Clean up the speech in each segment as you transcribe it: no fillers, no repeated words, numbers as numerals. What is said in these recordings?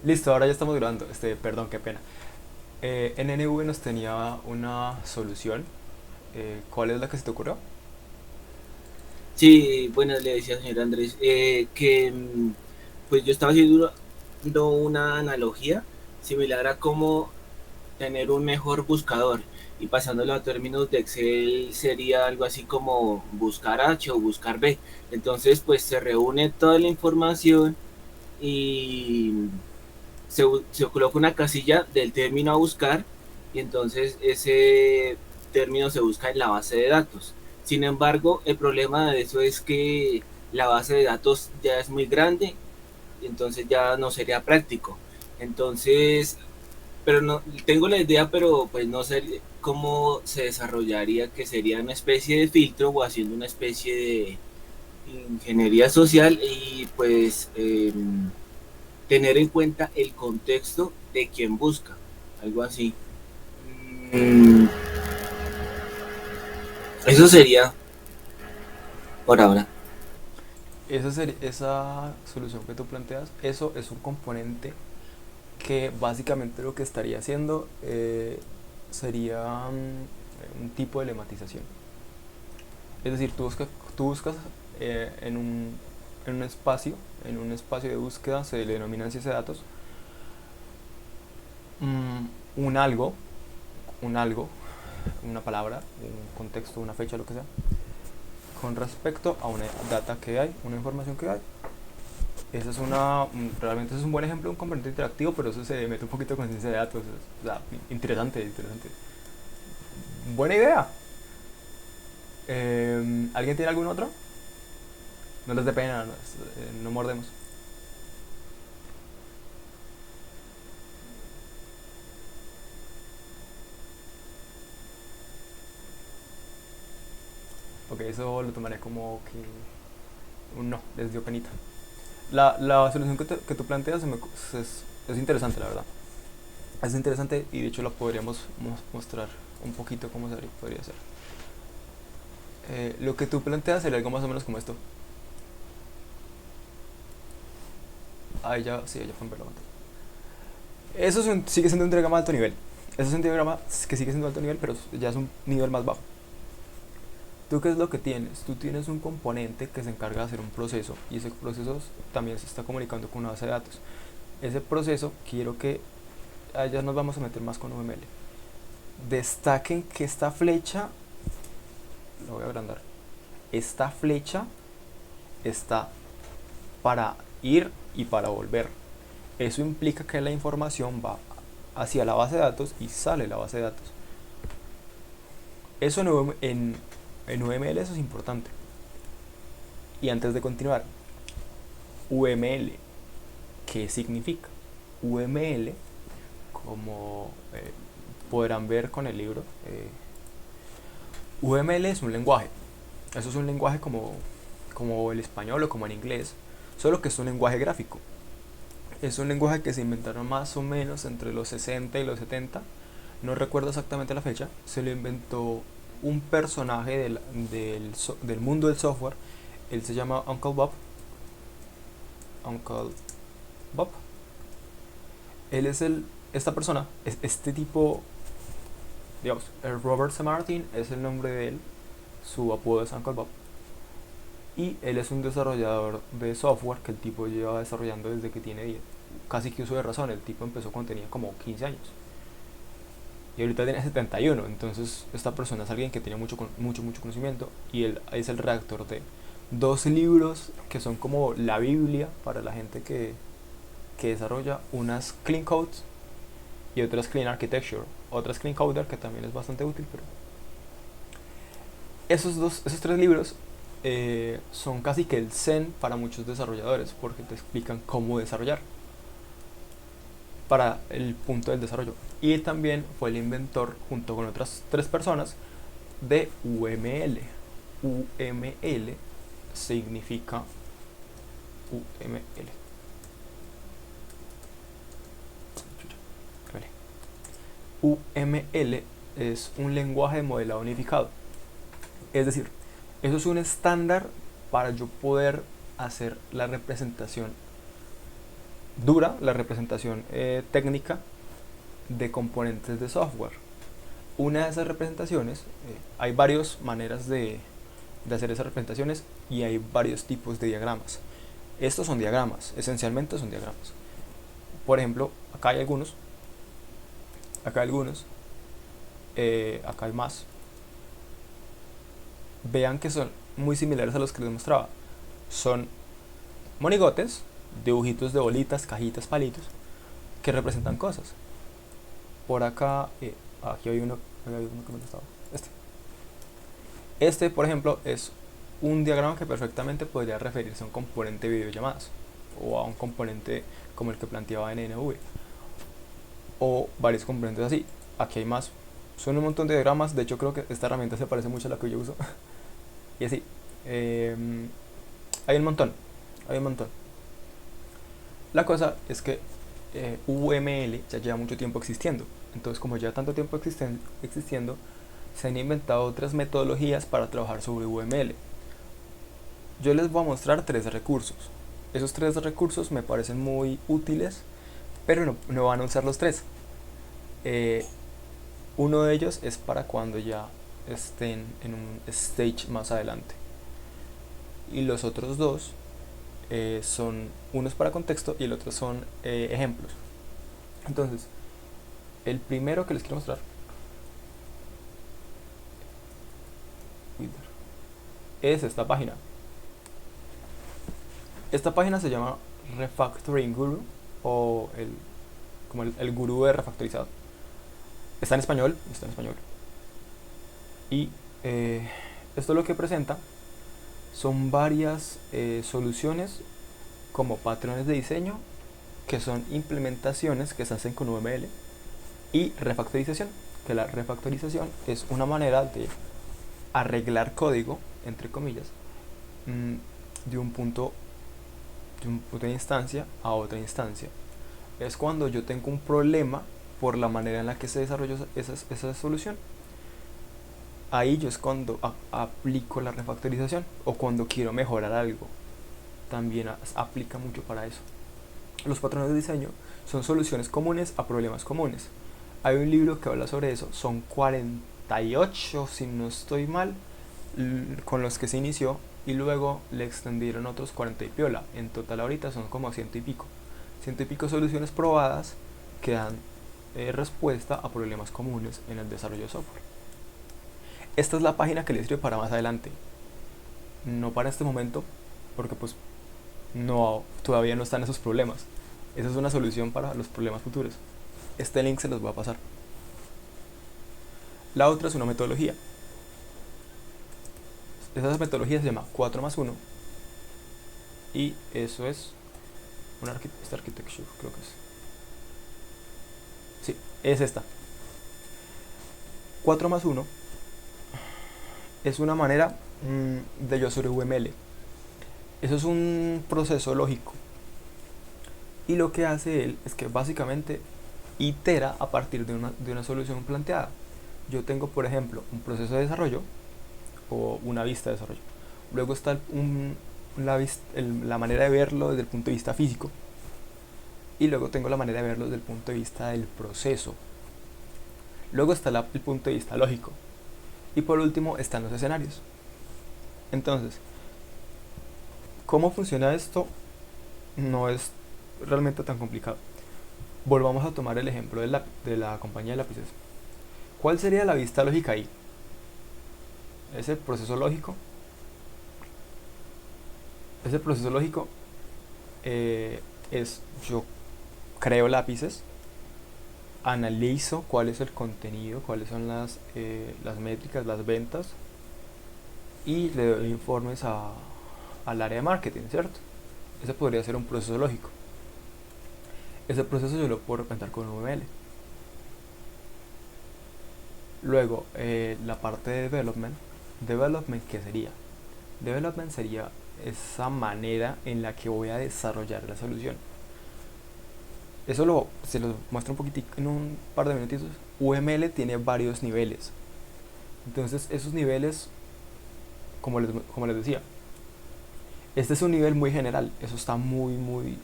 Listo, ahora ya estamos grabando. Perdón, qué pena. NNV nos tenía una solución. ¿Cuál es la que se te ocurrió? Sí, bueno, le decía al señor Andrés que pues yo estaba haciendo una analogía similar a cómo tener un mejor buscador y pasándolo a términos de Excel sería algo así como buscar H o buscar B. Entonces, pues se reúne toda la información y se coloca una casilla del término a buscar y entonces ese término se busca en la base de datos. Sin embargo, el problema de eso es que la base de datos ya es muy grande y entonces ya no sería práctico. Entonces, pero no tengo la idea, pero pues no sé cómo se desarrollaría, que sería una especie de filtro o haciendo una especie de ingeniería social y pues tener en cuenta el contexto de quien busca, algo así. Mm, Eso sería por ahora. Esa solución que tú planteas, eso es un componente que básicamente lo que estaría haciendo sería un tipo de lematización. Es decir, tú buscas eh, en, un, en un espacio de búsqueda, se le denominan ciencia de datos, mm, un algo, un algo, una palabra, un contexto, una fecha, lo que sea, con respecto a una data que hay, una información que hay. Esa es realmente es un buen ejemplo de un componente interactivo, pero eso se mete un poquito con ciencia de datos. O sea, interesante, interesante. Buena idea. ¿Alguien tiene algún otro? No les dé pena, no mordemos. Ok, eso lo tomaré como que un no, les dio penita. La solución que tú planteas es interesante, la verdad. Es interesante y de hecho la podríamos mostrar un poquito cómo podría ser. Lo que tú planteas sería algo más o menos como esto. Ah, ya, sí, ya fue en verlo. Eso sigue siendo un diagrama de alto nivel. Eso es un diagrama que sigue siendo de alto nivel, pero ya es un nivel más bajo. ¿Tú qué es lo que tienes? Tú tienes un componente que se encarga de hacer un proceso y ese proceso también se está comunicando con una base de datos. Ese proceso quiero que allá nos vamos a meter más con UML. Destaquen que esta flecha, lo voy a agrandar, esta flecha está para ir y para volver. Eso implica que la información va hacia la base de datos y sale la base de datos. Eso en UML eso es importante. Y antes de continuar, UML, ¿qué significa? UML, como podrán ver con el libro, UML es un lenguaje. Eso es un lenguaje como el español o como el inglés, solo que es un lenguaje gráfico. Es un lenguaje que se inventaron más o menos entre los 60 y los 70. No recuerdo exactamente la fecha. Se lo inventó un personaje del mundo del software. Él se llama Uncle Bob. Uncle Bob. Él es esta persona, este tipo, digamos, el Robert C. Martin es el nombre de él. Su apodo es Uncle Bob. Y él es un desarrollador de software que el tipo lleva desarrollando desde que tiene 10. Casi que uso de razón. El tipo empezó cuando tenía como 15 años. Y ahorita tiene 71. Entonces esta persona es alguien que tiene mucho conocimiento. Y él es el redactor de dos libros que son como la Biblia para la gente que desarrolla. Unas Clean Codes y otras Clean Architecture. Otras Clean Coder que también es bastante útil. Pero esos tres libros son casi que el zen para muchos desarrolladores. Porque te explican cómo desarrollar para el punto del desarrollo. Y también fue el inventor, junto con otras tres personas, de UML. UML significa UML. UML es un lenguaje de modelado unificado. Es decir, eso es un estándar para yo poder hacer la representación dura la representación técnica de componentes de software. Una de esas representaciones, hay varias maneras de hacer esas representaciones y hay varios tipos de diagramas. Estos son diagramas, esencialmente son diagramas. Por ejemplo, acá hay algunos, acá hay algunos, acá hay más. Vean que son muy similares a los que les mostraba. Son monigotes, dibujitos de bolitas, cajitas, palitos, que representan cosas. Por acá, aquí hay uno que me gustaba. Este, por ejemplo, es un diagrama que perfectamente podría referirse a un componente de videollamadas o a un componente como el que planteaba en NV o varios componentes así. Aquí hay más, son un montón de diagramas. De hecho, creo que esta herramienta se parece mucho a la que yo uso. Y así, hay un montón, hay un montón. La cosa es que UML ya lleva mucho tiempo existiendo. Entonces, como lleva tanto tiempo existiendo, se han inventado otras metodologías para trabajar sobre UML. Yo les voy a mostrar 3 recursos. Esos 3 recursos me parecen muy útiles, pero no van a usar los 3. Uno de ellos es para cuando ya estén en un stage más adelante. Y los otros 2 son, uno es para contexto y el otro son ejemplos. Entonces, el primero que les quiero mostrar es esta página. Esta página se llama Refactoring Guru, o como el gurú de refactorizado. Está en español, está en español. Y esto lo que presenta son varias soluciones como patrones de diseño, que son implementaciones que se hacen con UML, y refactorización, que la refactorización es una manera de arreglar código, entre comillas, de un punto de instancia a otra instancia. Es cuando yo tengo un problema por la manera en la que se desarrolló esa solución. Ahí yo es cuando aplico la refactorización, o cuando quiero mejorar algo. También aplica mucho para eso. Los patrones de diseño son soluciones comunes a problemas comunes. Hay un libro que habla sobre eso. Son 48, si no estoy mal, con los que se inició, y luego le extendieron otros 40 y piola. En total ahorita son como 100 y pico. 100 y pico soluciones probadas que dan respuesta a problemas comunes en el desarrollo de software. Esta es la página que les sirve para más adelante. No para este momento, porque pues todavía no están esos problemas. Esa es una solución para los problemas futuros. Este link se los voy a pasar. La otra es una metodología. Esa metodología se llama 4+1, y eso es esta architecture, creo que es. Sí, es esta. 4+1 es una manera de yo hacer UML. Eso es un proceso lógico. Y lo que hace él es que básicamente itera a partir de una solución planteada. Yo tengo, por ejemplo, un proceso de desarrollo o una vista de desarrollo. Luego está la manera de verlo desde el punto de vista físico. Y luego tengo la manera de verlo desde el punto de vista del proceso. Luego está el punto de vista lógico. Y por último están los escenarios. Entonces, ¿cómo funciona esto? No es realmente tan complicado. Volvamos a tomar el ejemplo de la compañía de lápices. ¿Cuál sería la vista lógica ahí? Ese proceso lógico es: yo creo lápices, analizo cuál es el contenido, cuáles son las métricas, las ventas, y le doy informes al área de marketing, ¿cierto? Ese podría ser un proceso lógico. Ese proceso yo lo puedo representar con UML. Luego, la parte de development. ¿Qué sería? Development sería esa manera en la que voy a desarrollar la solución. Eso se lo muestro un poquitico en un par de minutitos. UML tiene varios niveles. Entonces, esos niveles, como les decía, este es un nivel muy general. Eso está muy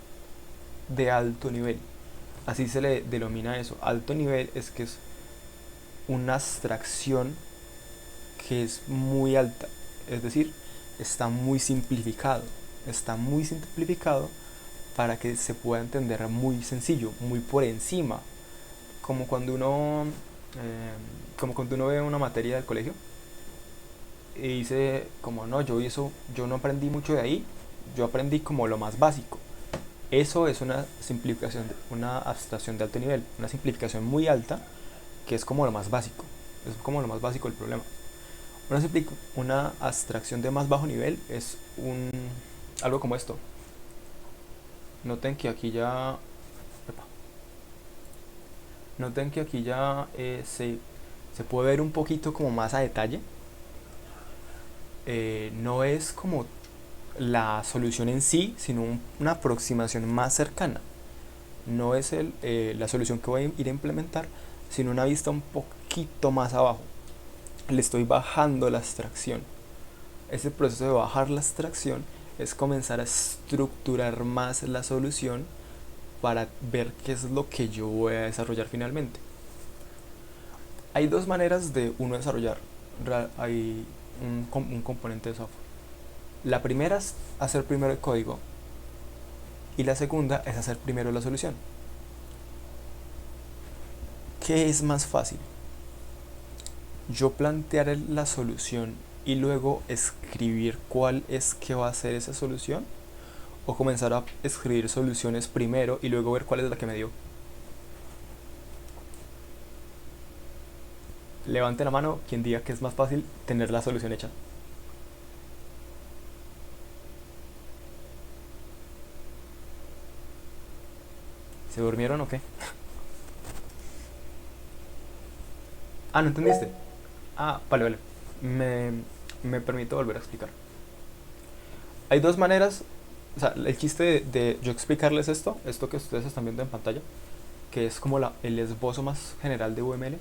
de alto nivel. Así se le denomina eso. Alto nivel es que es una abstracción que es muy alta, es decir, está muy simplificado. Está muy simplificado para que se pueda entender muy sencillo, muy por encima, como cuando uno, como cuando uno ve una materia del colegio y dice como no, yo no aprendí mucho de ahí, yo aprendí como lo más básico. Eso es una simplificación, una abstracción de alto nivel, una simplificación muy alta que es como lo más básico, es como lo más básico del problema. Una abstracción de más bajo nivel es algo como esto. Noten que aquí ya, epa, noten que aquí ya se puede ver un poquito como más a detalle. No es como la solución en sí, sino una aproximación más cercana. No es la solución que voy a ir a implementar, sino una vista un poquito más abajo. Le estoy bajando la abstracción. Ese proceso de bajar la abstracción es comenzar a estructurar más la solución para ver qué es lo que yo voy a desarrollar finalmente. Hay dos maneras de uno desarrollar. Hay un componente de software. La primera es hacer primero el código y la segunda es hacer primero la solución. ¿Qué es más fácil? Yo plantear la solución y luego escribir cuál es que va a ser esa solución, o comenzar a escribir soluciones primero y luego ver cuál es la que me dio. Levante la mano quien diga que es más fácil tener la solución hecha. ¿Se durmieron o qué? Ah, ¿no entendiste? Ah, vale. Me, me permito volver a explicar. Hay dos maneras, o sea, el chiste de yo explicarles esto que ustedes están viendo en pantalla, que es como el esbozo más general de UML,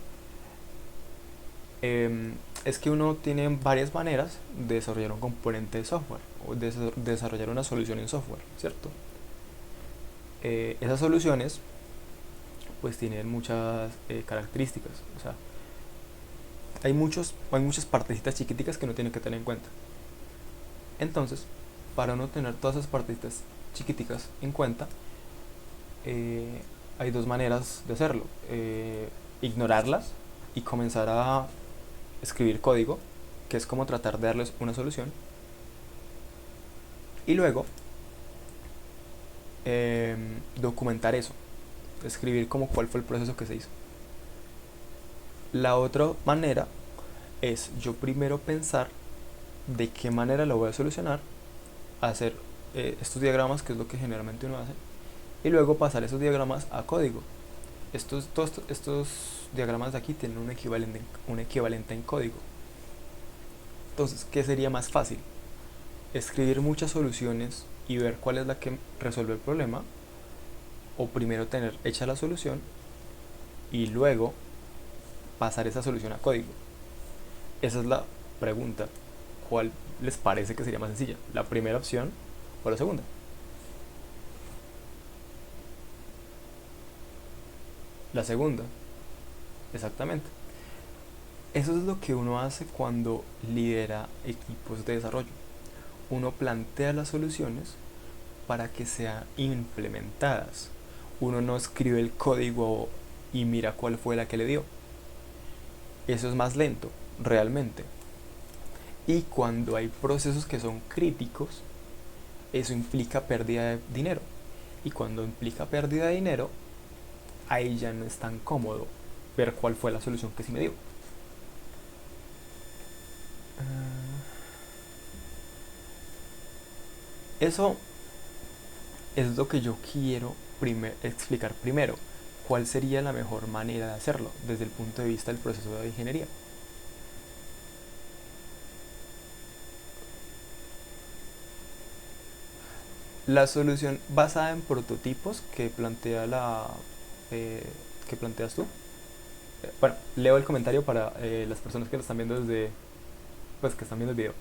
es que uno tiene varias maneras de desarrollar un componente de software o de desarrollar una solución en software, ¿cierto? Esas soluciones pues tienen muchas características, o sea, hay muchas partecitas chiquiticas que uno tiene que tener en cuenta. Entonces, para uno tener todas esas partecitas chiquiticas en cuenta, hay dos maneras de hacerlo. Ignorarlas y comenzar a escribir código, que es como tratar de darles una solución. Y luego, documentar eso. Escribir como cuál fue el proceso que se hizo. La otra manera es yo primero pensar de qué manera lo voy a solucionar, hacer estos diagramas, que es lo que generalmente uno hace, y luego pasar esos diagramas a código. Todos estos diagramas de aquí tienen un equivalente en código. Entonces, ¿qué sería más fácil? ¿Escribir muchas soluciones y ver cuál es la que resuelve el problema? ¿O primero tener hecha la solución y luego pasar esa solución a código? Esa es la pregunta. ¿Cuál les parece que sería más sencilla? ¿La primera opción o la segunda? La segunda, exactamente. Eso es lo que uno hace cuando lidera equipos de desarrollo. Uno plantea las soluciones para que sean implementadas. Uno no escribe el código y mira cuál fue la que le dio. Eso es más lento, realmente. Y cuando hay procesos que son críticos, eso implica pérdida de dinero. Y cuando implica pérdida de dinero, ahí ya no es tan cómodo ver cuál fue la solución que sí me dio. Eso es lo que yo quiero explicar primero. ¿Cuál sería la mejor manera de hacerlo desde el punto de vista del proceso de ingeniería? La solución basada en prototipos eh, que planteas tú. Bueno, leo el comentario para las personas que lo están viendo pues que están viendo el video.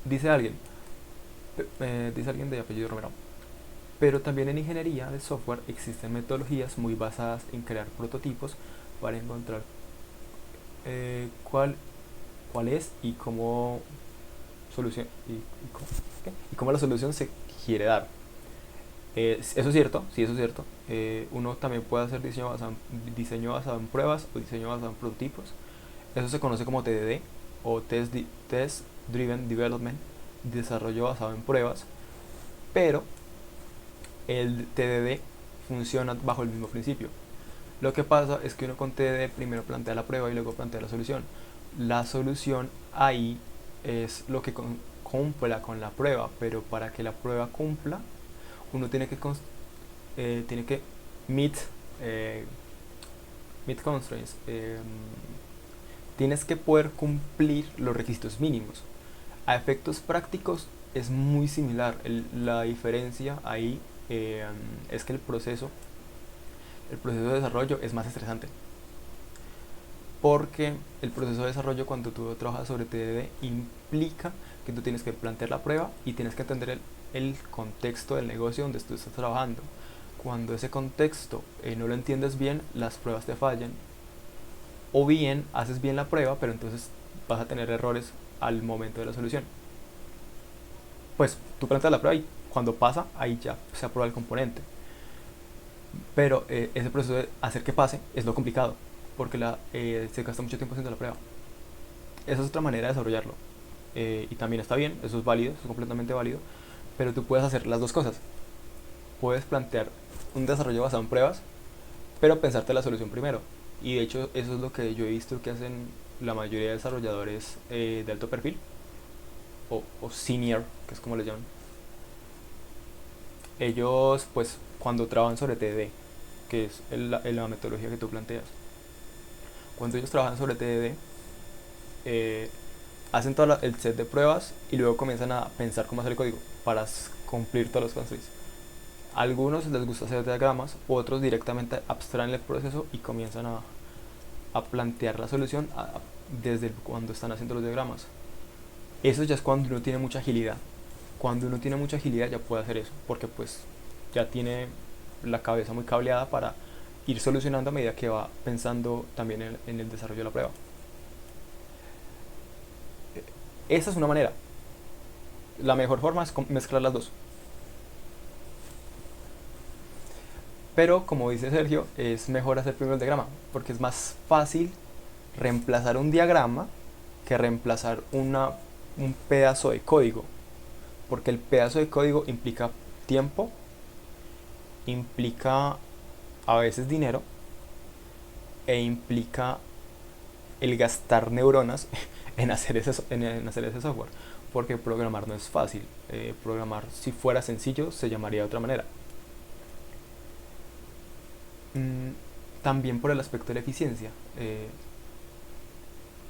Dice alguien, dice alguien de apellido Romero. Pero también en ingeniería de software existen metodologías muy basadas en crear prototipos para encontrar cuál, cuál es y cómo, solución, y cómo la solución se quiere dar. Eso es cierto, sí, eso es cierto. Uno también puede hacer diseño basado en pruebas o diseño basado en prototipos. Eso se conoce como TDD o Test Driven Development, desarrollo basado en pruebas. Pero el TDD funciona bajo el mismo principio. Lo que pasa es que uno con TDD primero plantea la prueba y luego plantea la solución. La solución ahí es lo que cumpla con la prueba, pero para que la prueba cumpla, uno tiene que meet, eh, meet constraints. Tienes que poder cumplir los requisitos mínimos. A efectos prácticos es muy similar. La diferencia ahí es que el proceso de desarrollo es más estresante. Porque el proceso de desarrollo, cuando tú trabajas sobre TDD, implica que tú tienes que plantear la prueba y tienes que entender el contexto del negocio donde tú estás trabajando. Cuando ese contexto no lo entiendes bien, las pruebas te fallan. O bien haces bien la prueba, pero entonces vas a tener errores al momento de la solución. Pues tú planteas la prueba y cuando pasa, ahí ya se aprueba el componente. Pero ese proceso de hacer que pase es lo complicado, porque se gasta mucho tiempo haciendo la prueba. Esa es otra manera de desarrollarlo. Y también está bien, eso es válido, eso es completamente válido. Pero tú puedes hacer las dos cosas. Puedes plantear un desarrollo basado en pruebas, pero pensarte la solución primero. Y de hecho eso es lo que yo he visto que hacen la mayoría de desarrolladores de alto perfil, o senior, que es como les llaman. Ellos, pues, cuando trabajan sobre TDD, que es la metodología que tú planteas, cuando ellos trabajan sobre TDD, eh, hacen todo el set de pruebas y luego comienzan a pensar cómo hacer el código para cumplir todos los constraints. A algunos les gusta hacer diagramas, otros directamente abstraen el proceso y comienzan a plantear la solución desde cuando están haciendo los diagramas. Eso ya es cuando uno tiene mucha agilidad. Cuando uno tiene mucha agilidad ya puede hacer eso, porque pues ya tiene la cabeza muy cableada para ir solucionando a medida que va pensando también en el desarrollo de la prueba. Esa es una manera. La mejor forma es mezclar las dos. Pero como dice Sergio, es mejor hacer primero el diagrama, porque es más fácil reemplazar un diagrama que reemplazar un pedazo de código. Porque el pedazo de código implica tiempo, implica a veces dinero e implica el gastar neuronas en hacer ese software. Porque programar no es fácil. Programar, si fuera sencillo, se llamaría de otra manera. Mm, También por el aspecto de la eficiencia.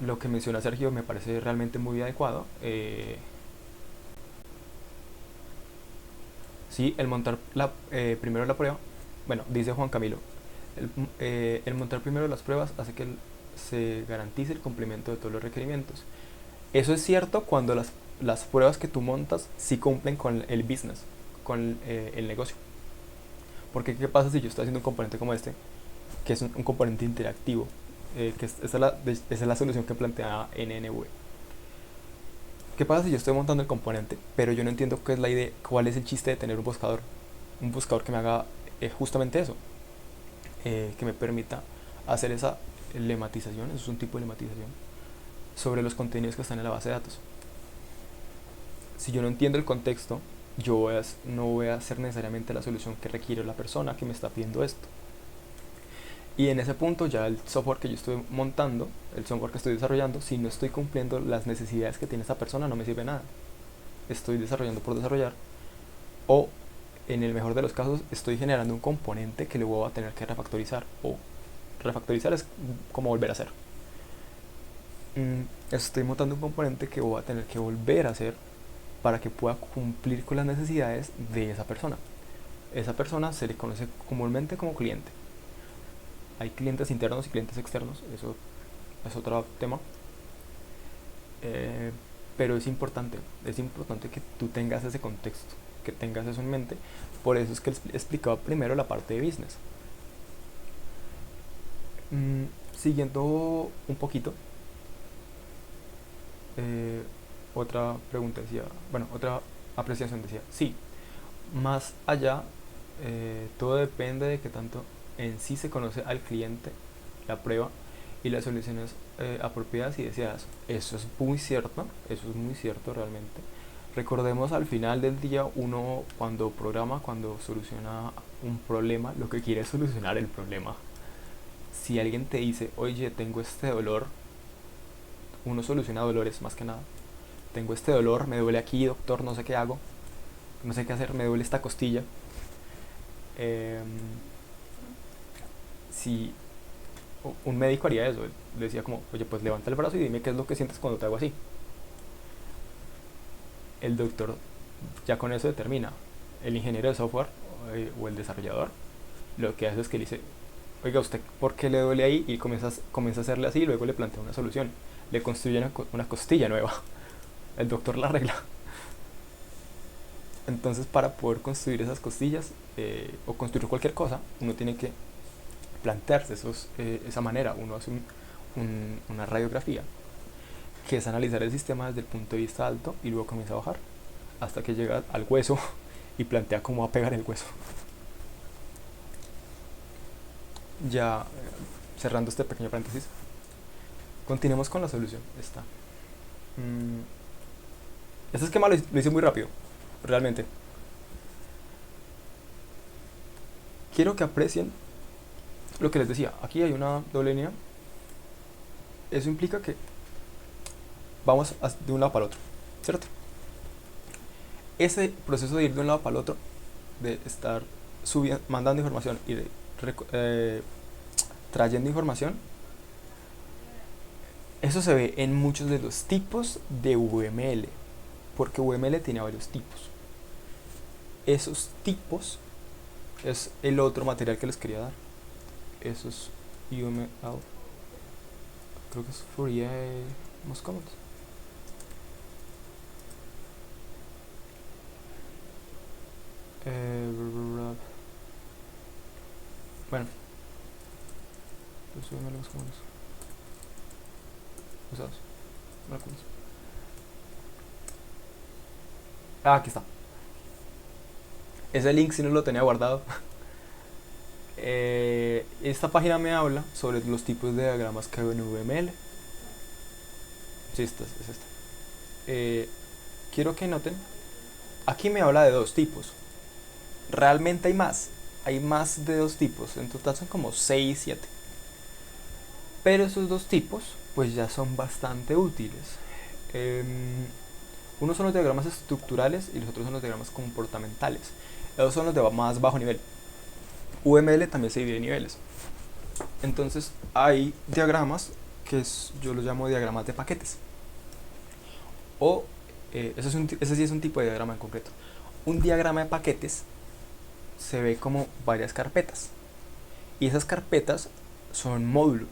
Lo que menciona Sergio me parece realmente muy adecuado. Sí, el montar primero la prueba, bueno, dice Juan Camilo, el montar primero las pruebas hace que se garantice el cumplimiento de todos los requerimientos. Eso es cierto cuando las pruebas que tú montas sí cumplen con el business, con el negocio. Porque ¿qué pasa si yo estoy haciendo un componente como este, que es un componente interactivo? Esa es la solución que plantea NNV. ¿Qué pasa si yo estoy montando el componente, pero yo no entiendo qué es la idea, cuál es el chiste de tener un buscador? Un buscador que me haga justamente eso, que me permita hacer esa lematización, eso es un tipo de lematización, sobre los contenidos que están en la base de datos. Si yo no entiendo el contexto, no voy a hacer necesariamente la solución que requiere la persona que me está pidiendo esto. Y en ese punto ya el software que yo estoy montando, el software que estoy desarrollando, si no estoy cumpliendo las necesidades que tiene esa persona, no me sirve nada. Estoy desarrollando por desarrollar. O en el mejor de los casos, estoy generando un componente que luego va a tener que refactorizar. O refactorizar es como volver a hacer. Estoy montando un componente que voy a tener que volver a hacer para que pueda cumplir con las necesidades de esa persona. Esa persona se le conoce comúnmente como cliente. Hay clientes internos y clientes externos, eso es otro tema. Pero es importante que tú tengas ese contexto. que tengas eso en mente. Por eso es que explicaba primero la parte de business. Siguiendo un poquito, eh, otra pregunta decía, bueno, otra apreciación decía, sí, más allá, todo depende de que tanto en sí se conoce al cliente, la prueba y las soluciones apropiadas y deseadas. Eso es muy cierto realmente. Recordemos al final del día, uno cuando programa, cuando soluciona un problema, lo que quiere es solucionar el problema. Si alguien te dice, oye, tengo este dolor, uno soluciona dolores más que nada. Tengo este dolor, me duele aquí, doctor, no sé qué hago, no sé qué hacer, me duele esta costilla. Eh, si un médico haría eso, le decía como, oye, pues levanta el brazo y dime qué es lo que sientes cuando te hago así. El doctor ya con eso determina. El ingeniero de software o el desarrollador lo que hace es que le dice, oiga, ¿usted por qué le duele ahí? Y comienza a hacerle así y luego le plantea una solución. Le construye una costilla nueva. El doctor la arregla. Entonces, para poder construir esas costillas o construir cualquier cosa, uno tiene que plantearse esa manera. Uno hace una radiografía, que es analizar el sistema desde el punto de vista alto y luego comienza a bajar hasta que llega al hueso y plantea cómo va a pegar el hueso. Ya cerrando este pequeño paréntesis, continuemos con la solución. Este esquema lo hice muy rápido, realmente. Quiero que aprecien lo que les decía. Aquí hay una doble línea. Eso implica que vamos de un lado para el otro, ¿cierto? Ese proceso de ir de un lado para el otro, de estar mandando información y de trayendo información, eso se ve en muchos de los tipos de UML, porque UML tiene varios tipos. Esos tipos es el otro material que les quería dar. Esos UML, creo que es Fourier Most Commons. Bueno, los UML Most Commons usados. Aquí está. Ese link si no lo tenía guardado. Esta página me habla sobre los tipos de diagramas que hay en VML. Sí, es esta. Quiero que noten, aquí me habla de dos tipos. Realmente hay más de dos tipos. En total son como 6, 7. Pero esos dos tipos pues ya son bastante útiles. Unos son los diagramas estructurales y los otros son los diagramas comportamentales. Esos son los de más bajo nivel. UML también se divide en niveles. Entonces hay diagramas que yo los llamo diagramas de paquetes. O ese sí es un tipo de diagrama en concreto. Un diagrama de paquetes se ve como varias carpetas. Y esas carpetas son módulos.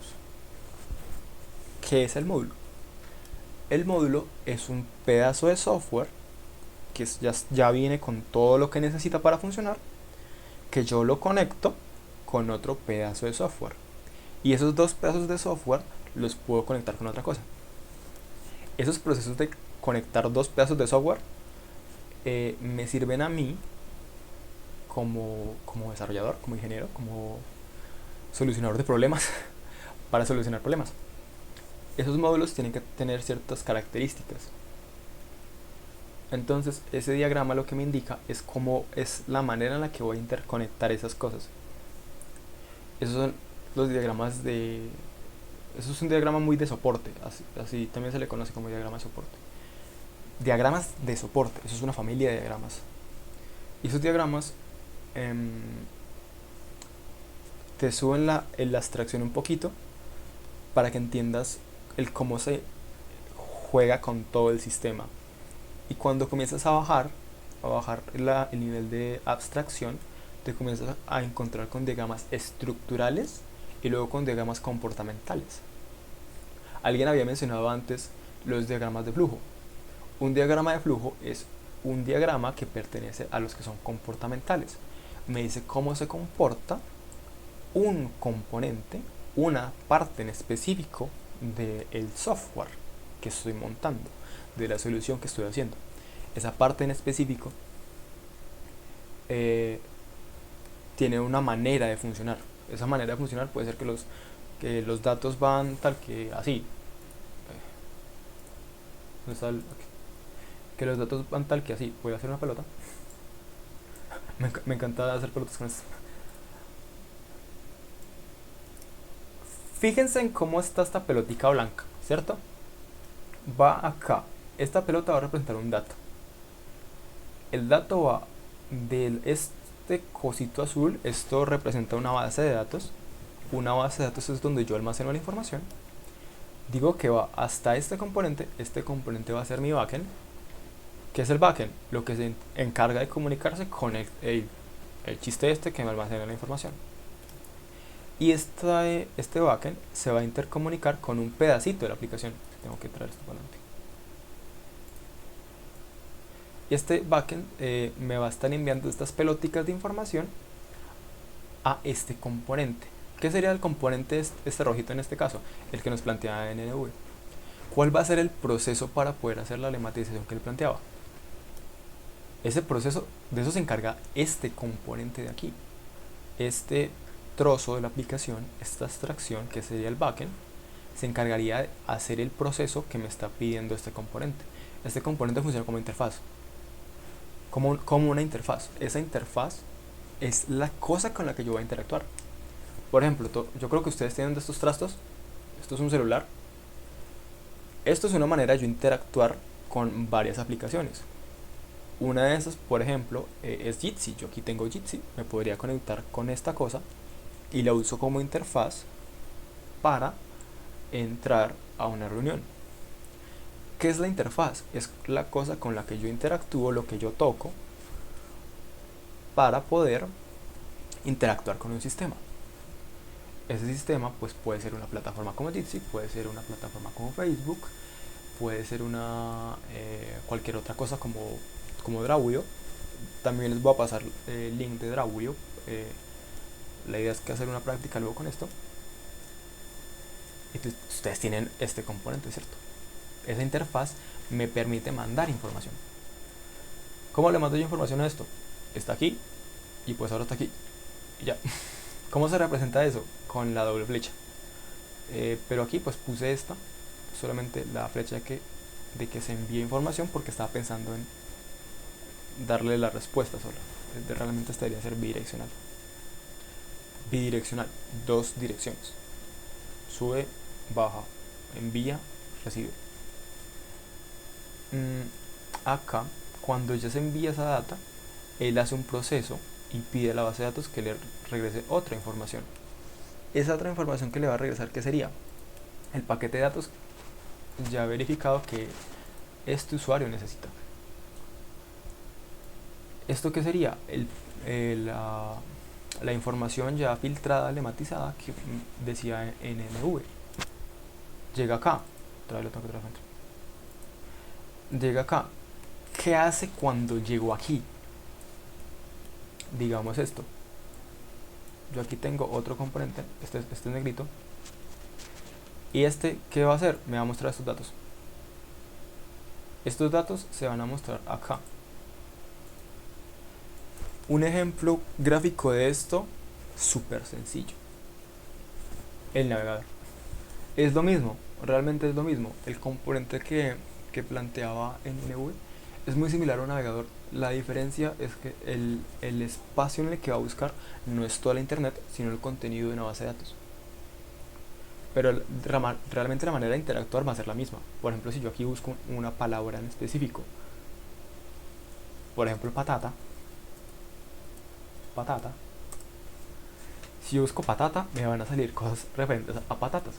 ¿Qué es el módulo? El módulo es un pedazo de software que ya viene con todo lo que necesita para funcionar, que yo lo conecto con otro pedazo de software. Y esos dos pedazos de software los puedo conectar con otra cosa. Esos procesos de conectar dos pedazos de software me sirven a mí como desarrollador, como ingeniero, como solucionador de problemas, para solucionar problemas. Esos módulos tienen que tener ciertas características. Entonces, ese diagrama lo que me indica es cómo es la manera en la que voy a interconectar esas cosas. Esos son los diagramas de... Eso es un diagrama muy de soporte, así también se le conoce como diagrama de soporte. Diagramas de soporte, eso es una familia de diagramas. Y esos diagramas te suben la abstracción un poquito para que entiendas el cómo se juega con todo el sistema. Y cuando comienzas a bajar el nivel de abstracción, te comienzas a encontrar con diagramas estructurales y luego con diagramas comportamentales. Alguien había mencionado antes los diagramas de flujo. Un diagrama de flujo es un diagrama que pertenece a los que son comportamentales. Me dice cómo se comporta un componente, una parte en específico del software que estoy montando, de la solución que estoy haciendo. Esa parte en específico tiene una manera de funcionar. Esa manera de funcionar puede ser que los datos van tal que así. ¿Dónde está que los datos van tal que así. Voy a hacer una pelota. Me encanta hacer pelotas con esto. Fíjense en cómo está esta pelotica blanca, ¿cierto? Va acá. Esta pelota va a representar un dato. El dato va de este cosito azul. Esto representa una base de datos. Una base de datos es donde yo almaceno la información. Digo que va hasta este componente. Este componente va a ser mi backend. ¿Qué es el backend? Lo que se encarga de comunicarse con el chiste este que me almacena la información. Y este backend se va a intercomunicar con un pedacito de la aplicación. Tengo que traer esto para adelante. Y este backend me va a estar enviando estas pelotitas de información a este componente. ¿Qué sería el componente este rojito en este caso? El que nos planteaba NNV. ¿Cuál va a ser el proceso para poder hacer la lematización que él planteaba? Ese proceso, de eso se encarga este componente de aquí. Este trozo de la aplicación, esta abstracción que sería el backend, se encargaría de hacer el proceso que me está pidiendo este componente. Este componente funciona como interfaz. Como una interfaz. Esa interfaz es la cosa con la que yo voy a interactuar. Por ejemplo, yo creo que ustedes tienen de estos trastos. Esto es un celular. Esto es una manera de yo interactuar con varias aplicaciones. Una de esas, por ejemplo, es Jitsi. Yo aquí tengo Jitsi. Me podría conectar con esta cosa y la uso como interfaz para entrar a una reunión. ¿Qué es la interfaz? Es la cosa con la que yo interactúo, lo que yo toco, para poder interactuar con un sistema. Ese sistema pues puede ser una plataforma como Jitsi, puede ser una plataforma como Facebook, puede ser cualquier otra cosa como Draudio. También les voy a pasar el link de Draudio. La idea es que hacer una práctica luego con esto. Y ustedes tienen este componente, ¿cierto? Esa interfaz me permite mandar información. ¿Cómo le mando yo información a esto? Está aquí y pues ahora está aquí. Y ya. ¿Cómo se representa eso? Con la doble flecha. Pero aquí pues puse esta, solamente la flecha de que se envíe información, porque estaba pensando en darle la respuesta sola. Realmente esta debería ser bidireccional. Bidireccional, dos direcciones. Sube, baja, envía, recibe. Acá, cuando ya se envía esa data, él hace un proceso y pide a la base de datos que le regrese otra información. Esa otra información que le va a regresar, ¿qué sería? El paquete de datos ya verificado que este usuario necesita. ¿Esto qué sería? La información ya filtrada, lematizada, que decía NNV. Llega acá. Llega acá. ¿Qué hace cuando llego aquí? Digamos esto. Yo aquí tengo otro componente, este negrito. ¿Y qué va a hacer? Me va a mostrar estos datos. Estos datos se van a mostrar acá. Un ejemplo gráfico de esto, súper sencillo. El navegador. Es lo mismo, realmente es lo mismo. El componente que planteaba NNV es muy similar a un navegador. La diferencia es que el espacio en el que va a buscar no es toda la internet, sino el contenido de una base de datos. Pero realmente la manera de interactuar va a ser la misma. Por ejemplo, si yo aquí busco una palabra en específico, por ejemplo patata, si yo busco patata, me van a salir cosas referentes a patatas.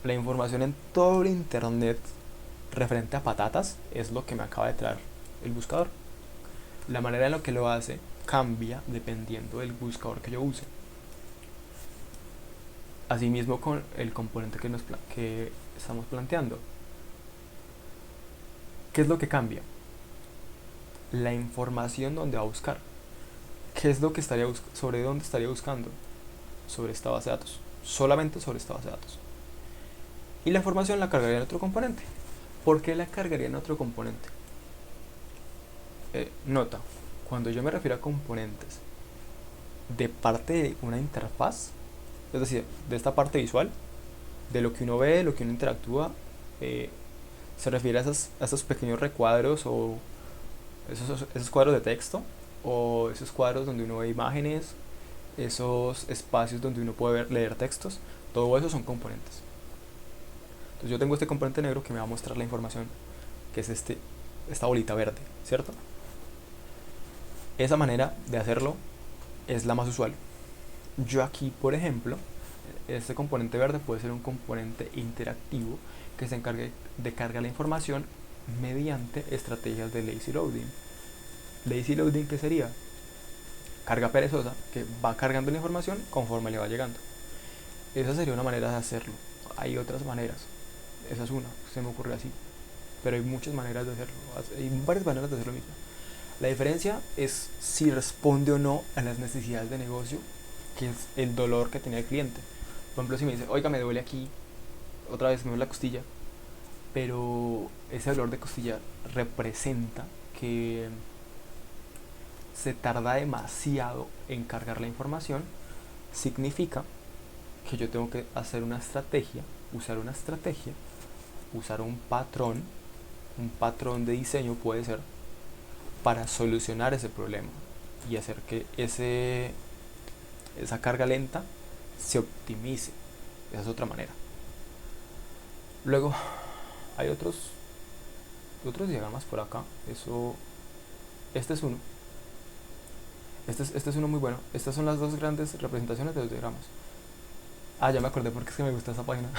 La información en todo el internet referente a patatas es lo que me acaba de traer el buscador. La manera en la que lo hace cambia dependiendo del buscador que yo use. Asimismo con el componente que estamos planteando. ¿Qué es lo que cambia? la información donde va a buscar. ¿Qué es lo que estaría sobre dónde estaría buscando? Sobre esta base de datos. Solamente sobre esta base de datos. Y la información la cargaría en otro componente. ¿Por qué la cargaría en otro componente? Nota, cuando yo me refiero a componentes de parte de una interfaz, es decir, de esta parte visual, de lo que uno ve, de lo que uno interactúa, eh, se refiere a esos pequeños recuadros o esos cuadros de texto o esos cuadros donde uno ve imágenes, esos espacios donde uno puede leer textos, todo eso son componentes. Entonces yo tengo este componente negro que me va a mostrar la información, que es esta bolita verde, ¿cierto? Esa manera de hacerlo es la más usual. Yo aquí, por ejemplo, este componente verde puede ser un componente interactivo que se encargue de cargar la información mediante estrategias de lazy loading. Lazy loading, ¿qué sería? Carga perezosa, que va cargando la información conforme le va llegando. Esa sería una manera de hacerlo. Hay otras maneras. Esa es una, se me ocurre así. Pero hay muchas maneras de hacerlo. Hay varias maneras de hacer lo mismo. La diferencia es si responde o no a las necesidades de negocio, que es el dolor que tenía el cliente. Por ejemplo, si me dice, oiga, me duele aquí, otra vez me duele la costilla, pero ese dolor de costilla representa que se tarda demasiado en cargar la información, significa que yo tengo que hacer una estrategia, usar un patrón de diseño puede ser, para solucionar ese problema y hacer que esa carga lenta se optimice. Esa es otra manera. Luego hay otros diagramas por acá. Este es uno. Este es uno muy bueno. Estas son las dos grandes representaciones de los diagramas. Ah, ya me acordé porque es que me gusta esa página.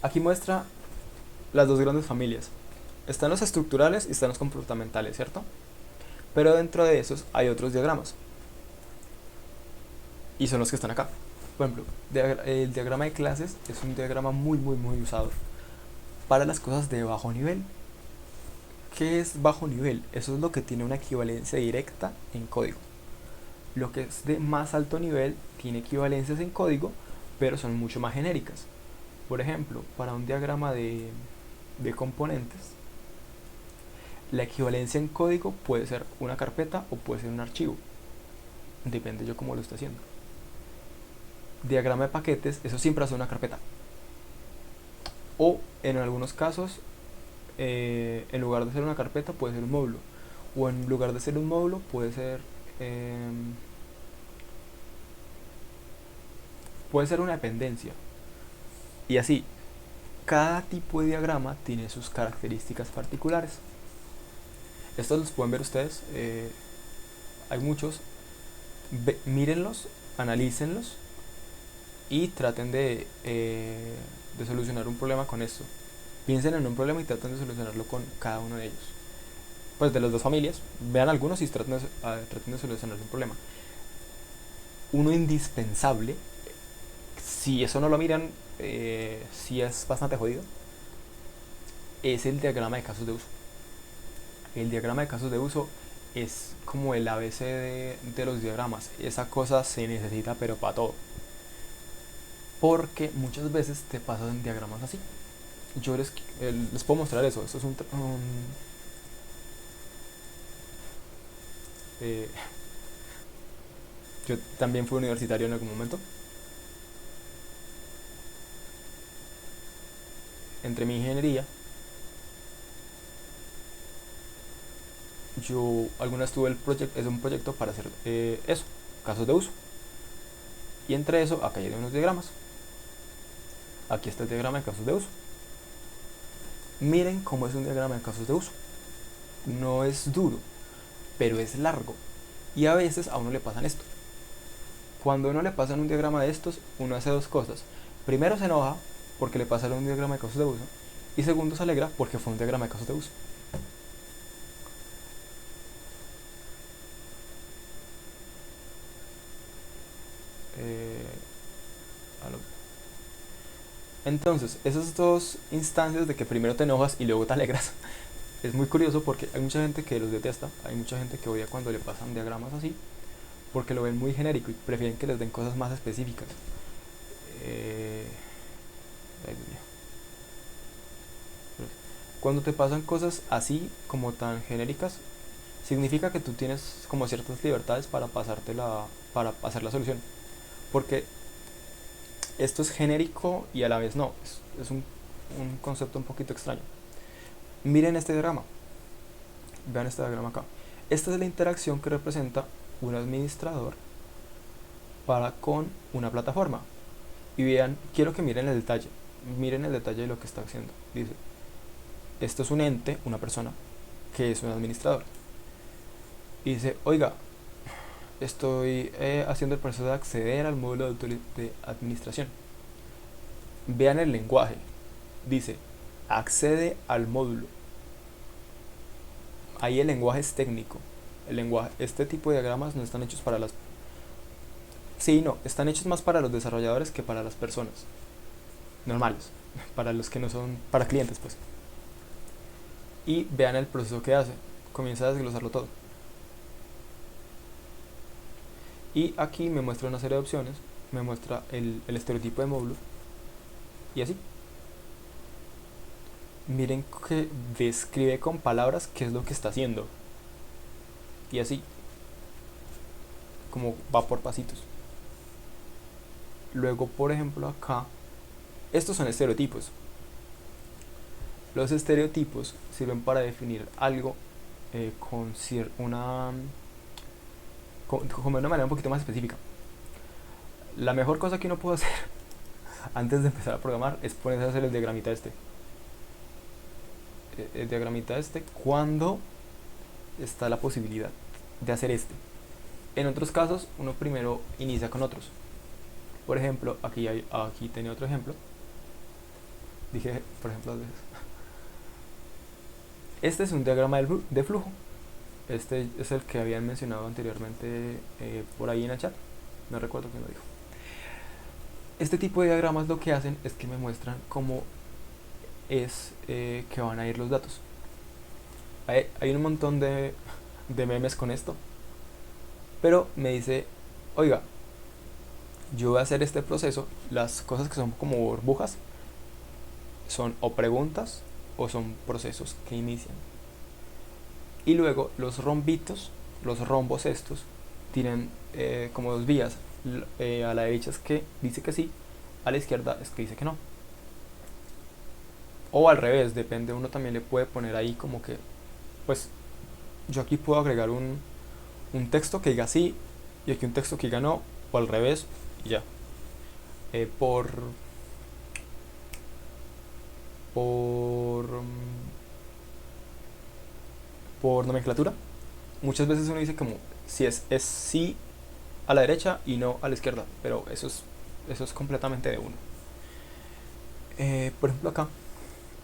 Aquí muestra las dos grandes familias. Están los estructurales y están los comportamentales, ¿cierto? Pero dentro de esos hay otros diagramas. Y son los que están acá. Por ejemplo, el diagrama de clases es un diagrama muy usado para las cosas de bajo nivel. ¿Qué es bajo nivel? Eso es lo que tiene una equivalencia directa en código. Lo que es de más alto nivel tiene equivalencias en código, pero son mucho más genéricas. Por ejemplo, para un diagrama de componentes, la equivalencia en código puede ser una carpeta o puede ser un archivo. Depende yo cómo lo esté haciendo. Diagrama de paquetes, eso siempre hace una carpeta. O en algunos casos, en lugar de ser una carpeta, puede ser un módulo. O en lugar de ser un módulo, puede ser una dependencia. Y así, cada tipo de diagrama tiene sus características particulares. Estos los pueden ver ustedes. Hay muchos. Mírenlos, analícenlos y traten de solucionar un problema con esto. Piensen en un problema y traten de solucionarlo con cada uno de ellos. Pues de las dos familias, vean algunos y traten de solucionar un problema. Uno indispensable, si eso no lo miran, si es bastante jodido, es el diagrama de casos de uso. El diagrama de casos de uso es como el ABC de los diagramas. Esa cosa se necesita pero para todo. Porque muchas veces te pasan diagramas así. Yo les puedo mostrar eso. Esto es yo también fui universitario en algún momento. Entre mi ingeniería, yo alguna vez tuve un proyecto para hacer eso, casos de uso. Y entre eso, acá hay unos diagramas. Aquí está el diagrama de casos de uso. Miren cómo es un diagrama de casos de uso. No es duro, pero es largo. Y a veces a uno le pasan esto. Cuando a uno le pasan un diagrama de estos, uno hace dos cosas. Primero se enoja porque le pasaron un diagrama de casos de uso. Y segundo se alegra porque fue un diagrama de casos de uso. Entonces, esas dos instancias de que primero te enojas y luego te alegras Es muy curioso porque hay mucha gente que los detesta, hay mucha gente que odia cuando le pasan diagramas así, porque lo ven muy genérico y prefieren que les den cosas más específicas. Eh, ay, Dios mío. Cuando te pasan cosas así, como tan genéricas, significa que tú tienes como ciertas libertades para para hacer la solución. Porque esto es genérico y a la vez no, es un concepto un poquito extraño. Miren este diagrama, vean este diagrama acá. Esta es la interacción que representa un administrador para con una plataforma. Y vean, quiero que miren el detalle de lo que está haciendo. Dice, esto es un ente, una persona, que es un administrador. Y dice, oiga, estoy haciendo el proceso de acceder al módulo de administración. Vean el lenguaje. Dice, accede al módulo. Ahí el lenguaje es técnico. Este tipo de diagramas no están hechos para las... Sí, no, están hechos más para los desarrolladores que para las personas normales, para los que no son, para clientes pues. Y vean el proceso que hace, comienza a desglosarlo todo. Y aquí me muestra una serie de opciones, me muestra el estereotipo de módulo y así. Miren que describe con palabras qué es lo que está haciendo. Y así, como va por pasitos. Luego, por ejemplo, acá, estos son estereotipos. Los estereotipos sirven para definir algo con como de una manera un poquito más específica. La mejor cosa que uno puede hacer antes de empezar a programar es ponerse a hacer el diagramita este. El diagramita este cuando está la posibilidad de hacer este. En otros casos, uno primero inicia con otros. Por ejemplo, aquí tenía otro ejemplo. Dije, por ejemplo, dos veces. Este es un diagrama de flujo. Este es el que habían mencionado anteriormente por ahí en el chat. No recuerdo quién lo dijo. Este tipo de diagramas lo que hacen es que me muestran cómo es que van a ir los datos. Hay un montón de memes con esto. Pero me dice, oiga, yo voy a hacer este proceso. Las cosas que son como burbujas son o preguntas o son procesos que inician. Y luego los rombitos, los rombos estos, tienen como dos vías. A la derecha es que dice que sí, a la izquierda es que dice que no. O al revés, depende, uno también le puede poner ahí como que, pues yo aquí puedo agregar un texto que diga sí y aquí un texto que diga no, o al revés, y ya. Eh, por por por nomenclatura, muchas veces uno dice como si es sí a la derecha y no a la izquierda, pero eso es completamente de uno. Por ejemplo acá,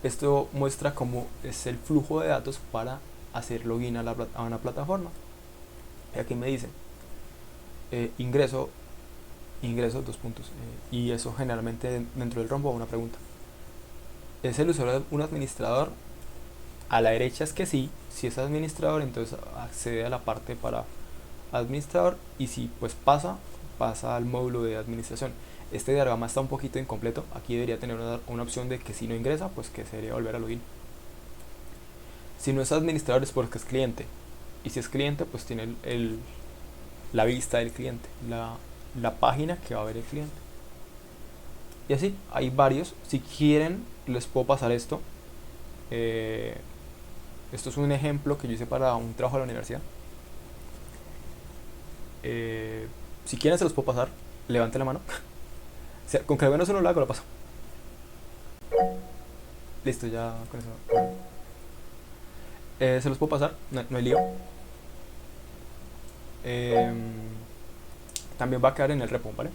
esto muestra cómo es el flujo de datos para hacer login a una plataforma. Y aquí me dice, ingreso, dos puntos. Y eso generalmente dentro del rombo una pregunta. ¿Es el usuario un administrador? A la derecha es que sí, si es administrador entonces accede a la parte para administrador y si pues pasa al módulo de administración. Este diagrama está un poquito incompleto, aquí debería tener una opción de que si no ingresa pues que se debería volver a login. Si no es administrador es porque es cliente y si es cliente pues tiene la vista del cliente, la página que va a ver el cliente. Y así, hay varios, si quieren les puedo pasar esto. Esto es un ejemplo que yo hice para un trabajo de la universidad. Si quieren se los puedo pasar. Levante la mano. O sea, con que al menos uno lo haga, lo paso. Listo, ya con eso. Se los puedo pasar, no hay lío. Eh, También va a quedar en el repo, ¿vale?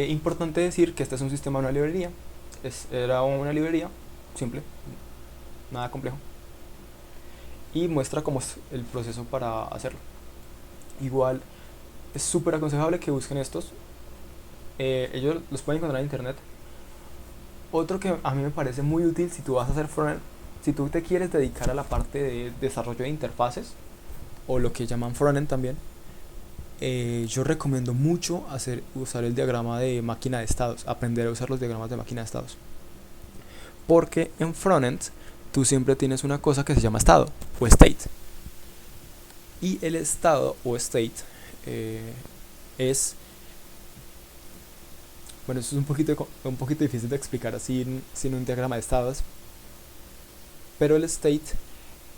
Importante decir que este es un sistema de una librería. Era una librería simple, nada complejo. Y muestra cómo es el proceso para hacerlo. Igual es súper aconsejable que busquen estos. Ellos los pueden encontrar en internet. Otro que a mí me parece muy útil si tú vas a hacer frontend Si tú te quieres dedicar a la parte de desarrollo de interfaces, o lo que llaman frontend también, yo recomiendo mucho usar el diagrama de máquina de estados, aprender a usar los diagramas de máquina de estados. Porque en frontend tú siempre tienes una cosa que se llama estado o state. Y el estado o state es... Bueno, eso es un poquito difícil de explicar así sin un diagrama de estados. Pero el state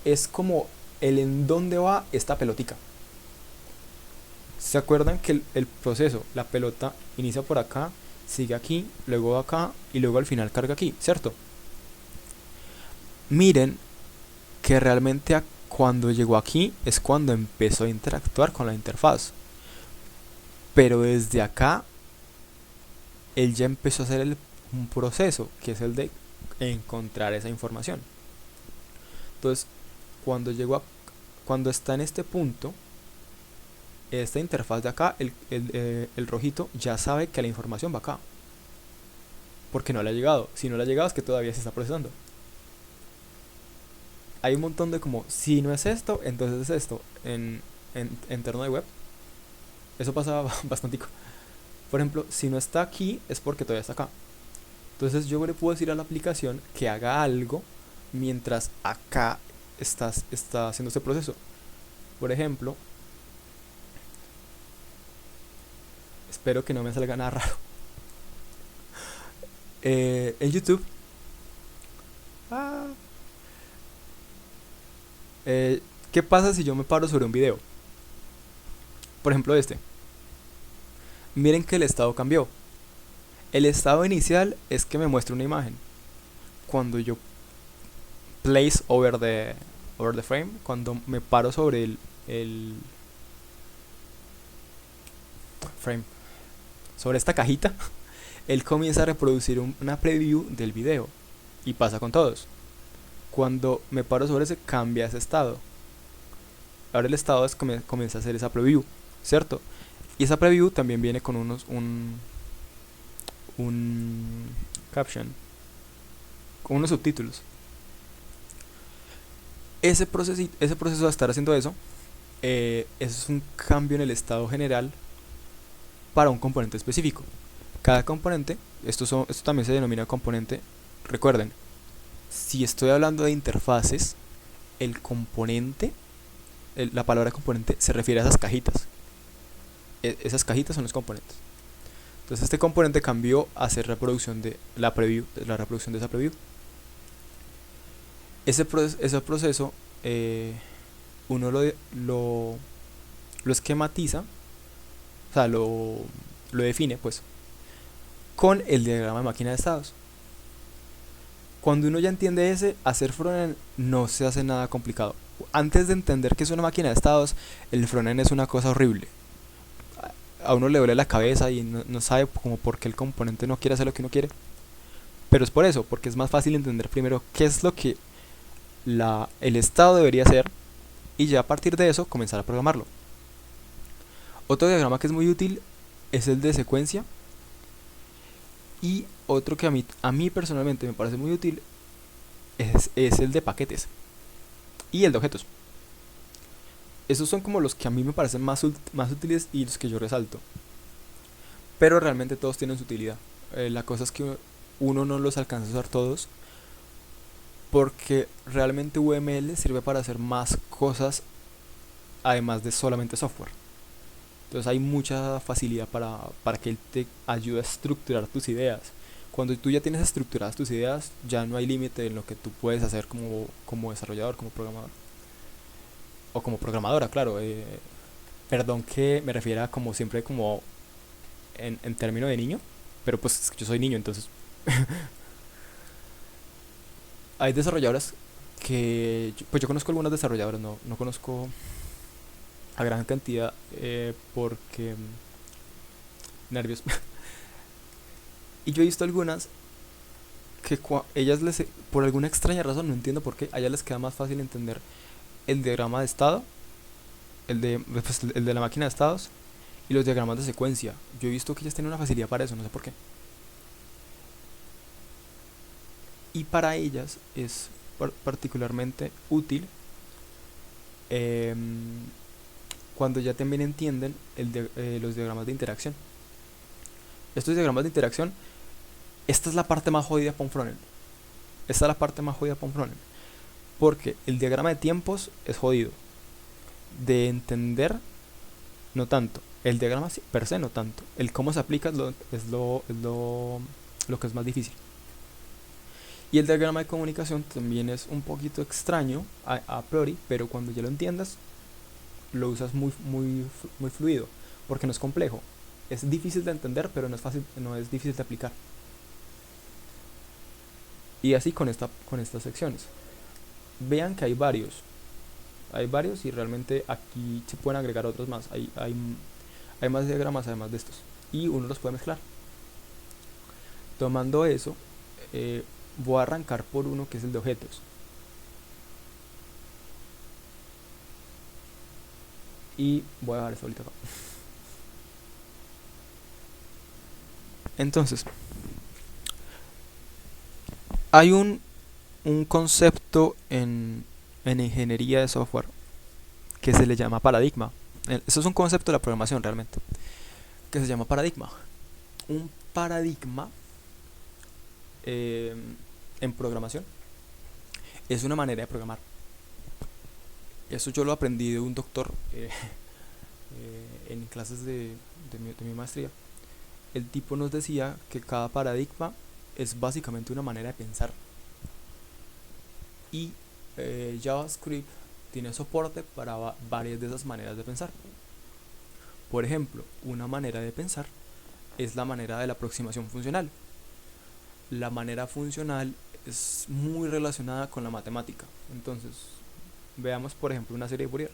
es como el en dónde va esta pelotica. ¿Se acuerdan que el proceso, la pelota inicia por acá, sigue aquí, luego acá y luego al final carga aquí, ¿cierto? Miren que realmente cuando llegó aquí es cuando empezó a interactuar con la interfaz. Pero desde acá él ya empezó a hacer un proceso que es el de encontrar esa información. Entonces, cuando está en este punto, esta interfaz de acá, el rojito ya sabe que la información va acá, porque no le ha llegado. Si no le ha llegado es que todavía se está procesando. Hay un montón de como, si no es esto, entonces es esto en entorno de web. Eso pasa bastante. Por ejemplo, si no está aquí es porque todavía está acá. Entonces yo le puedo decir a la aplicación que haga algo mientras acá está haciendo este proceso. Por ejemplo, espero que no me salga nada raro. En YouTube, ¿qué pasa si yo me paro sobre un video? Por ejemplo este. Miren que el estado cambió. El estado inicial es que me muestra una imagen. Cuando yo place over the frame, cuando me paro sobre el frame, sobre esta cajita, él comienza a reproducir una preview del video. Y pasa con todos. Cuando me paro sobre ese, cambia ese estado. Ahora el estado comienza a hacer esa preview, ¿cierto? Y esa preview también viene con un caption, con unos subtítulos. Ese proceso de estar haciendo eso es un cambio en el estado general para un componente específico. Cada componente, esto también se denomina componente. Recuerden, si estoy hablando de interfaces, el componente, la palabra componente se refiere a esas cajitas. Esas cajitas son los componentes. Entonces este componente cambió a hacer reproducción de la reproducción de esa preview. Ese proceso uno lo esquematiza, o sea, lo define pues con el diagrama de máquina de estados. Cuando uno ya entiende hacer frontend no se hace nada complicado. Antes de entender que es una máquina de estados, el frontend es una cosa horrible. A uno le duele la cabeza y no sabe como por qué el componente no quiere hacer lo que uno quiere. Pero es por eso, porque es más fácil entender primero qué es lo que el estado debería hacer y ya a partir de eso comenzar a programarlo. Otro diagrama que es muy útil es el de secuencia, y otro que a mí personalmente me parece muy útil es el de paquetes y el de objetos. Esos son como los que a mí me parecen más útiles y los que yo resalto. Pero realmente todos tienen su utilidad. La cosa es que uno no los alcanza a usar todos, porque realmente UML sirve para hacer más cosas además de solamente software. Entonces hay mucha facilidad para que él te ayude a estructurar tus ideas. Cuando tú ya tienes estructuradas tus ideas, ya no hay límite en lo que tú puedes hacer como desarrollador, como programador. O como programadora, claro. Perdón que me refiera como siempre como en términos de niño, pero pues yo soy niño, entonces hay desarrolladoras que pues yo conozco algunas desarrolladoras, no conozco a gran cantidad, porque nervios. Y yo he visto algunas que ellas por alguna extraña razón, no entiendo por qué, a ellas les queda más fácil entender el diagrama de estado, el de la máquina de estados y los diagramas de secuencia. Yo he visto que ellas tienen una facilidad para eso, no sé por qué. Y para ellas es particularmente útil cuando ya también entienden los diagramas de interacción. Estos diagramas de interacción, esta es la parte más jodida para un frontend. Esta es la parte más jodida para un frontend. Porque el diagrama de tiempos es jodido. De entender, no tanto. El diagrama per se no tanto. El cómo se aplica lo que es más difícil. Y el diagrama de comunicación también es un poquito extraño a priori, pero cuando ya lo entiendas, lo usas muy fluido, porque no es complejo. Es difícil de entender, pero no es difícil de aplicar. Y así con estas secciones. Vean que hay varios y realmente aquí se pueden agregar otros más. Hay más diagramas además de estos, y uno los puede mezclar. Tomando eso, voy a arrancar por uno que es el de objetos. Y voy a dejar esto ahorita acá. Entonces, hay un concepto en ingeniería de software que se le llama paradigma. Eso es un concepto de la programación realmente, que se llama paradigma. Un paradigma en programación es una manera de programar. Eso yo lo aprendí de un doctor en clases de mi maestría. El tipo nos decía que cada paradigma es básicamente una manera de pensar. Y JavaScript tiene soporte para varias de esas maneras de pensar. Por ejemplo, una manera de pensar es la manera de la aproximación funcional. La manera funcional es muy relacionada con la matemática. Entonces, veamos por ejemplo una serie de Fourier.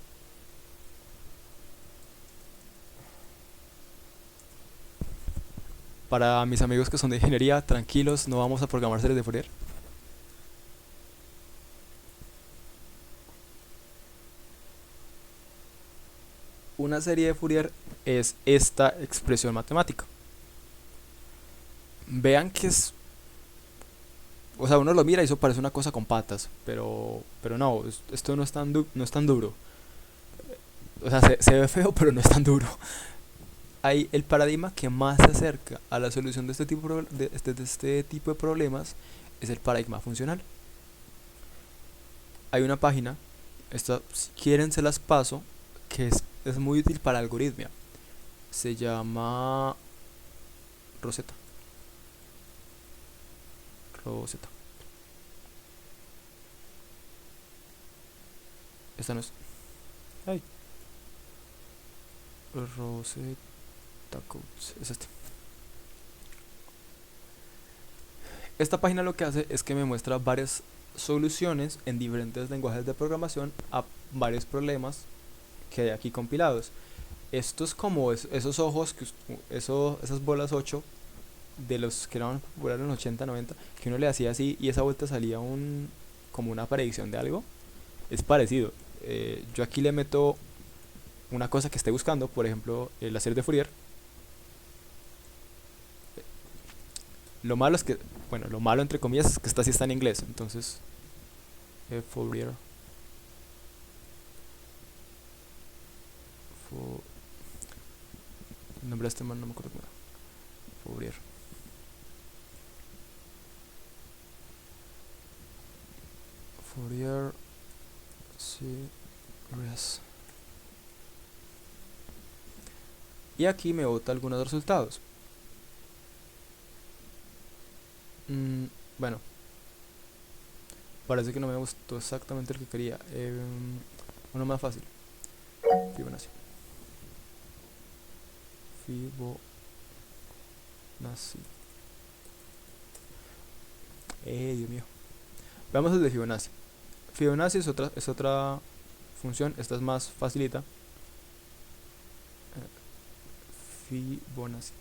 Para mis amigos que son de ingeniería, tranquilos, no vamos a programar series de Fourier. Una serie de Fourier es esta expresión matemática. Vean que es... O sea, uno lo mira y eso parece una cosa con patas, pero no, esto no es tan duro. O sea, se ve feo, pero no es tan duro. El paradigma que más se acerca a la solución de este tipo de problemas es el paradigma funcional. Hay una página, si quieren se las paso, que es muy útil para algoritmia. Se llama Rosetta. Esta no es. Ay. Rosetta Codes. Es este. Esta página lo que hace es que me muestra varias soluciones en diferentes lenguajes de programación a varios problemas que hay aquí compilados. Esto es como esos ojos, esas bolas 8 de los que eran populares en los 80, 90, que uno le hacía así y esa vuelta salía como una predicción de algo. Es parecido. Yo aquí le meto una cosa que esté buscando, por ejemplo, la serie de Fourier. Lo malo es que, bueno, lo malo entre comillas es que esta sí está en inglés, entonces Fourier. El nombre de este man no me acuerdo cómo era. Fourier. Fourier series. Y aquí me bota algunos resultados. Bueno, parece que no me gustó exactamente el que quería. Uno más fácil. Fibonacci. Dios mío. Veamos el de Fibonacci. Fibonacci es otra función. Esta es más facilita. Fibonacci.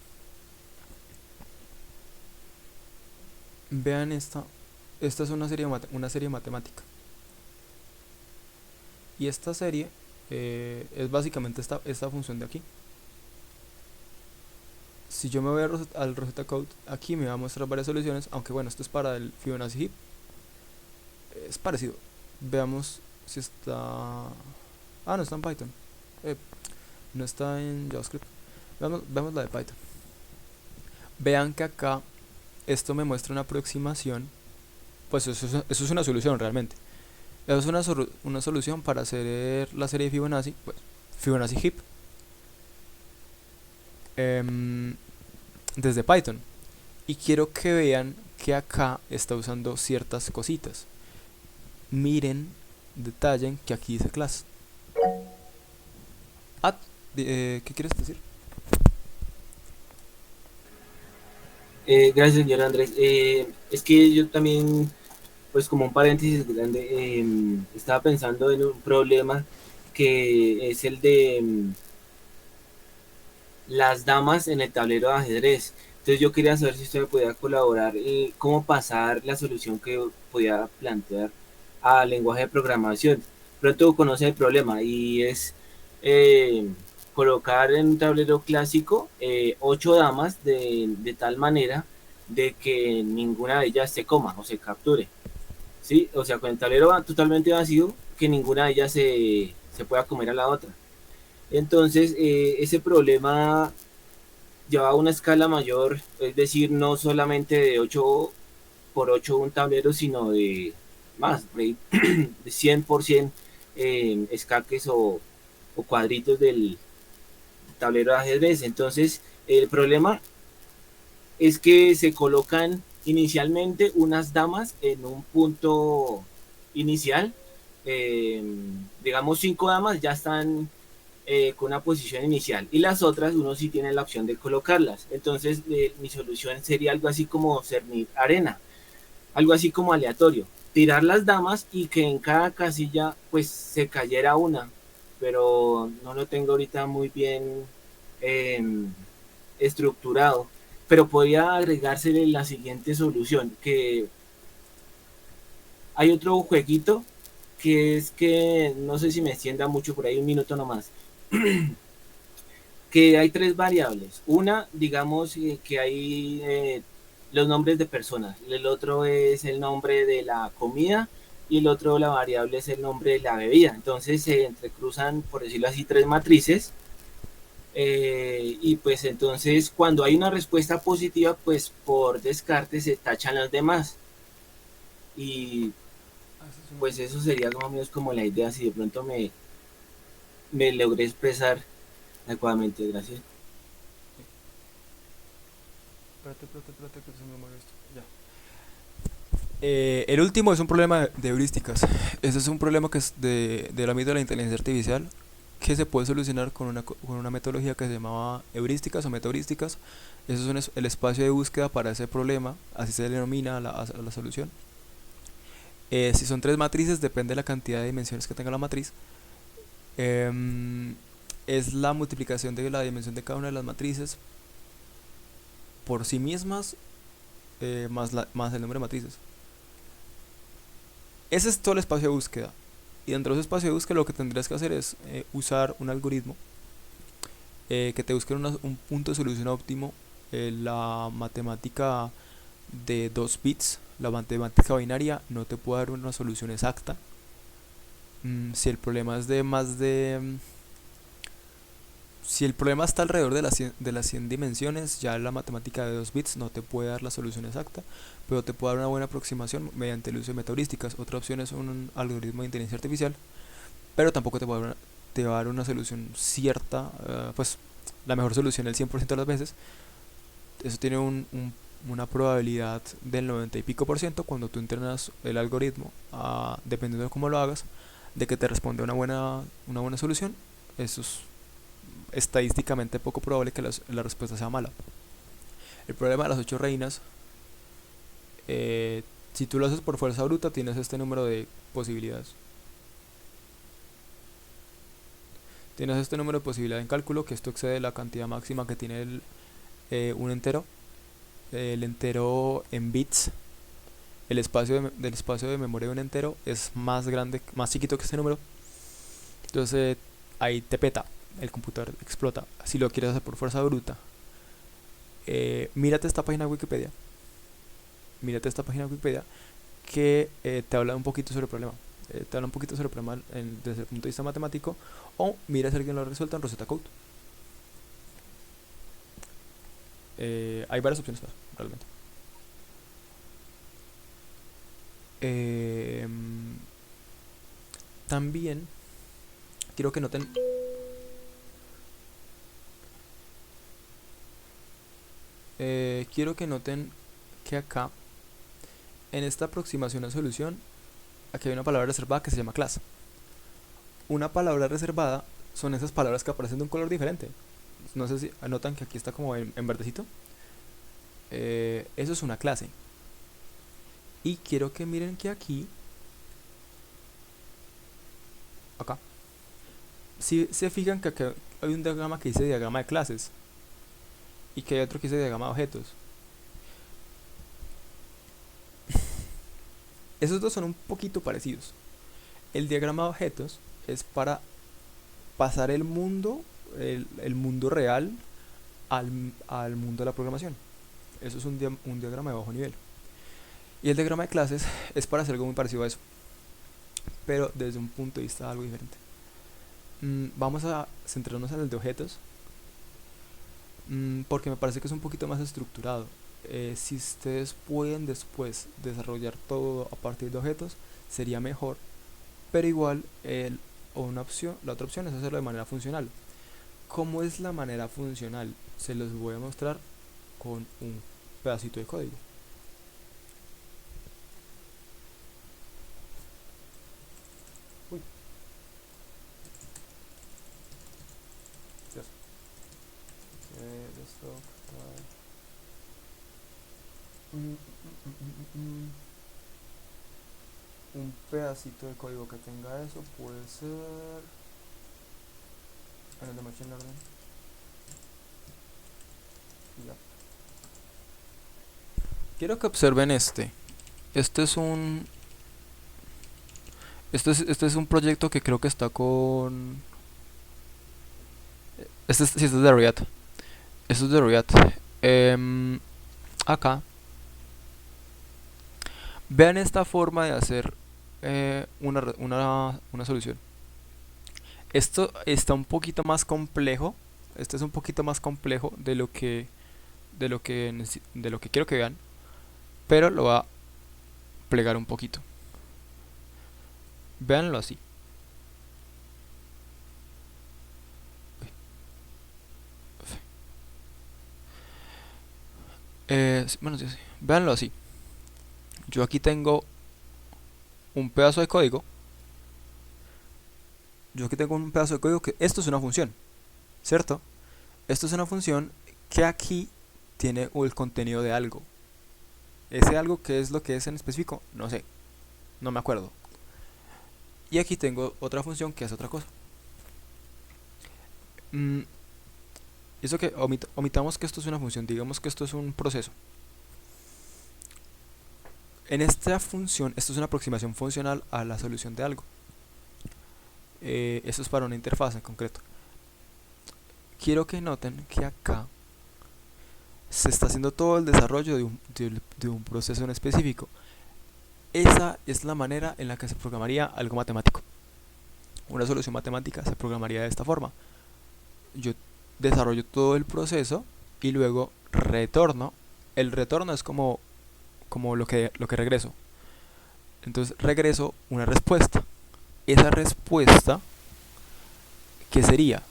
Vean esta. Esta es una serie matemática. Y esta serie es básicamente esta función de aquí. Si yo me voy al Rosetta Code, aquí me va a mostrar varias soluciones, aunque bueno, esto es para el Fibonacci Heap. es parecido. Veamos si está... Ah, no está en Python. Eh, no está en JavaScript. Veamos la de Python. Vean que acá esto me muestra una aproximación. Pues eso es una solución realmente. Eso es una solución para hacer la serie de Fibonacci. Pues Fibonacci Heap. Desde Python. Y quiero que vean que acá está usando ciertas cositas. Miren, detallen que aquí dice class. Ah, ¿qué quieres decir? Gracias, señor Andrés. Es que yo también, pues como un paréntesis grande, estaba pensando en un problema que es el de las damas en el tablero de ajedrez. Entonces yo quería saber si usted me podía colaborar y cómo pasar la solución que podía plantear al lenguaje de programación. Pronto conoce el problema y es eh, colocar en un tablero clásico 8 damas de tal manera de que ninguna de ellas se coma o se capture. ¿Sí? O sea, con el tablero totalmente vacío, que ninguna de ellas se pueda comer a la otra. Entonces, ese problema lleva a una escala mayor, es decir, no solamente de 8 por 8 un tablero, sino de más, de 100% escaques o cuadritos del tablero de ajedrez. Entonces, el problema es que se colocan inicialmente unas damas en un punto inicial. eh, digamos, 5 damas ya están con una posición inicial y las otras uno sí tiene la opción de colocarlas. Entonces mi solución sería algo así como cernir arena, algo así como aleatorio, tirar las damas y que en cada casilla pues se cayera una, pero no lo tengo ahorita muy bien eh, estructurado. Pero podría agregársele la siguiente solución, que hay otro jueguito que es que no sé si me extienda mucho, por ahí un minuto nomás, que hay 3 variables. Una, digamos que hay los nombres de personas. El otro es el nombre de la comida y el otro, la variable, es el nombre de la bebida. Entonces se entrecruzan, por decirlo así, 3 matrices. Y pues entonces cuando hay una respuesta positiva, pues por descarte se tachan las demás. Y Ah, esa es una... pues eso sería más o menos como la idea, si de pronto me logré expresar adecuadamente. Gracias. Espérate que se me mueve esto. Ya. El último es un problema de heurísticas. Ese es un problema que es del ámbito de la inteligencia artificial que se puede solucionar con una metodología que se llamaba heurísticas o metaheurísticas. Eso es el espacio de búsqueda para ese problema, así se denomina a la solución. Si son 3 matrices, depende de la cantidad de dimensiones que tenga la matriz. Es la multiplicación de la dimensión de cada una de las matrices por sí mismas más el número de matrices. Ese es todo el espacio de búsqueda. Y dentro de ese espacio de búsqueda lo que tendrías que hacer es usar un algoritmo que te busque un punto de solución óptimo. La matemática de 2 bits, la matemática binaria, no te puede dar una solución exacta. Si el problema es de más de... Si el problema está alrededor de las 100 dimensiones, ya la matemática de 2 bits no te puede dar la solución exacta, pero te puede dar una buena aproximación mediante el uso de metaheurísticas. Otra opción es un algoritmo de inteligencia artificial, pero tampoco te va a dar una solución cierta, pues la mejor solución el 100% de las veces. Eso tiene una probabilidad del 90 y pico por ciento cuando tú entrenas el algoritmo, dependiendo de cómo lo hagas, de que te responda una buena solución. Eso es estadísticamente poco probable que la respuesta sea mala. El problema de las 8 reinas, si tú lo haces por fuerza bruta, tienes este número de posibilidades. Tienes este número de posibilidades en cálculo, que esto excede la cantidad máxima que tiene un entero. El entero en bits, del espacio de memoria de un entero es más grande, más chiquito que este número. Entonces ahí te peta, el computador explota. Si lo quieres hacer por fuerza bruta, mírate esta página de Wikipedia. Mírate esta página de Wikipedia que te habla un poquito sobre el problema. Te habla un poquito sobre el problema desde el punto de vista matemático, o mira si alguien lo ha resuelto en Rosetta Code. Hay varias opciones más, realmente. También quiero que noten que acá, en esta aproximación a solución, aquí hay una palabra reservada que se llama class. Una palabra reservada son esas palabras que aparecen de un color diferente. No sé si anotan que aquí está como en verdecito. Eso es una clase. Y quiero que miren que aquí, acá, si se fijan que acá hay un diagrama que dice diagrama de clases y que hay otro que dice diagrama de objetos. Esos dos son un poquito parecidos. El diagrama de objetos es para pasar el mundo real al mundo de la programación. Eso es un diagrama de bajo nivel. Y el diagrama de clases es para hacer algo muy parecido a eso, pero desde un punto de vista algo diferente. Vamos a centrarnos en el de objetos, porque me parece que es un poquito más estructurado. Si ustedes pueden después desarrollar todo a partir de objetos, sería mejor, pero igual la otra opción es hacerlo de manera funcional. ¿Cómo es la manera funcional? Se los voy a mostrar con un pedacito de código. Uy. Dios. Un pedacito de código que tenga eso puede ser en el de Machine Learning. Ya. Quiero que observen este. Este es un proyecto que creo que está con... sí, este es de React. Este es de React. Acá. Vean esta forma de hacer una solución. Esto está un poquito más complejo. Este es un poquito más complejo de lo que quiero que vean, pero lo va a plegar un poquito. Véanlo así. Bueno, sí, sí. Véanlo así. Yo aquí tengo un pedazo de código. Que esto es una función, ¿cierto? Esto es una función que aquí tiene el contenido de algo. Ese algo, ¿qué es lo que es en específico? No sé, no me acuerdo. Y aquí tengo otra función que hace otra cosa. Eso que omitamos que esto es una función, digamos que esto es un proceso. En esta función, esto es una aproximación funcional a la solución de algo. Esto es para una interfaz en concreto. Quiero que noten que acá se está haciendo todo el desarrollo de un proceso en específico. Esa es la manera en la que se programaría algo matemático. Una solución matemática se programaría de esta forma. Yo desarrollo todo el proceso y luego retorno. El retorno es como lo que regreso. Entonces regreso una respuesta. Esa respuesta, ¿qué sería?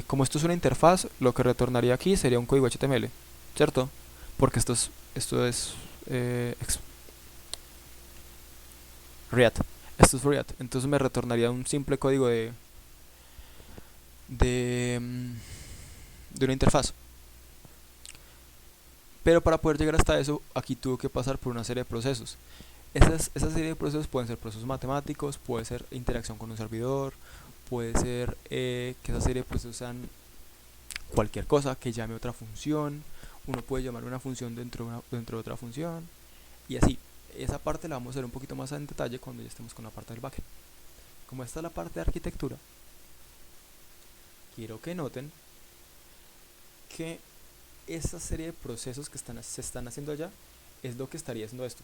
Como esto es una interfaz, lo que retornaría aquí sería un código HTML, ¿cierto? Porque esto es React. Esto es React. Entonces me retornaría un simple código de una interfaz. Pero para poder llegar hasta eso, aquí tuvo que pasar por una serie de procesos. Esa serie de procesos pueden ser procesos matemáticos, puede ser interacción con un servidor, puede ser que esa serie de procesos sean cualquier cosa que llame otra función. Uno puede llamar una función dentro de otra función, y así. Esa parte la vamos a ver un poquito más en detalle cuando ya estemos con la parte del backend. Como esta es la parte de arquitectura, quiero que noten que esa serie de procesos que se están haciendo allá es lo que estaría haciendo esto.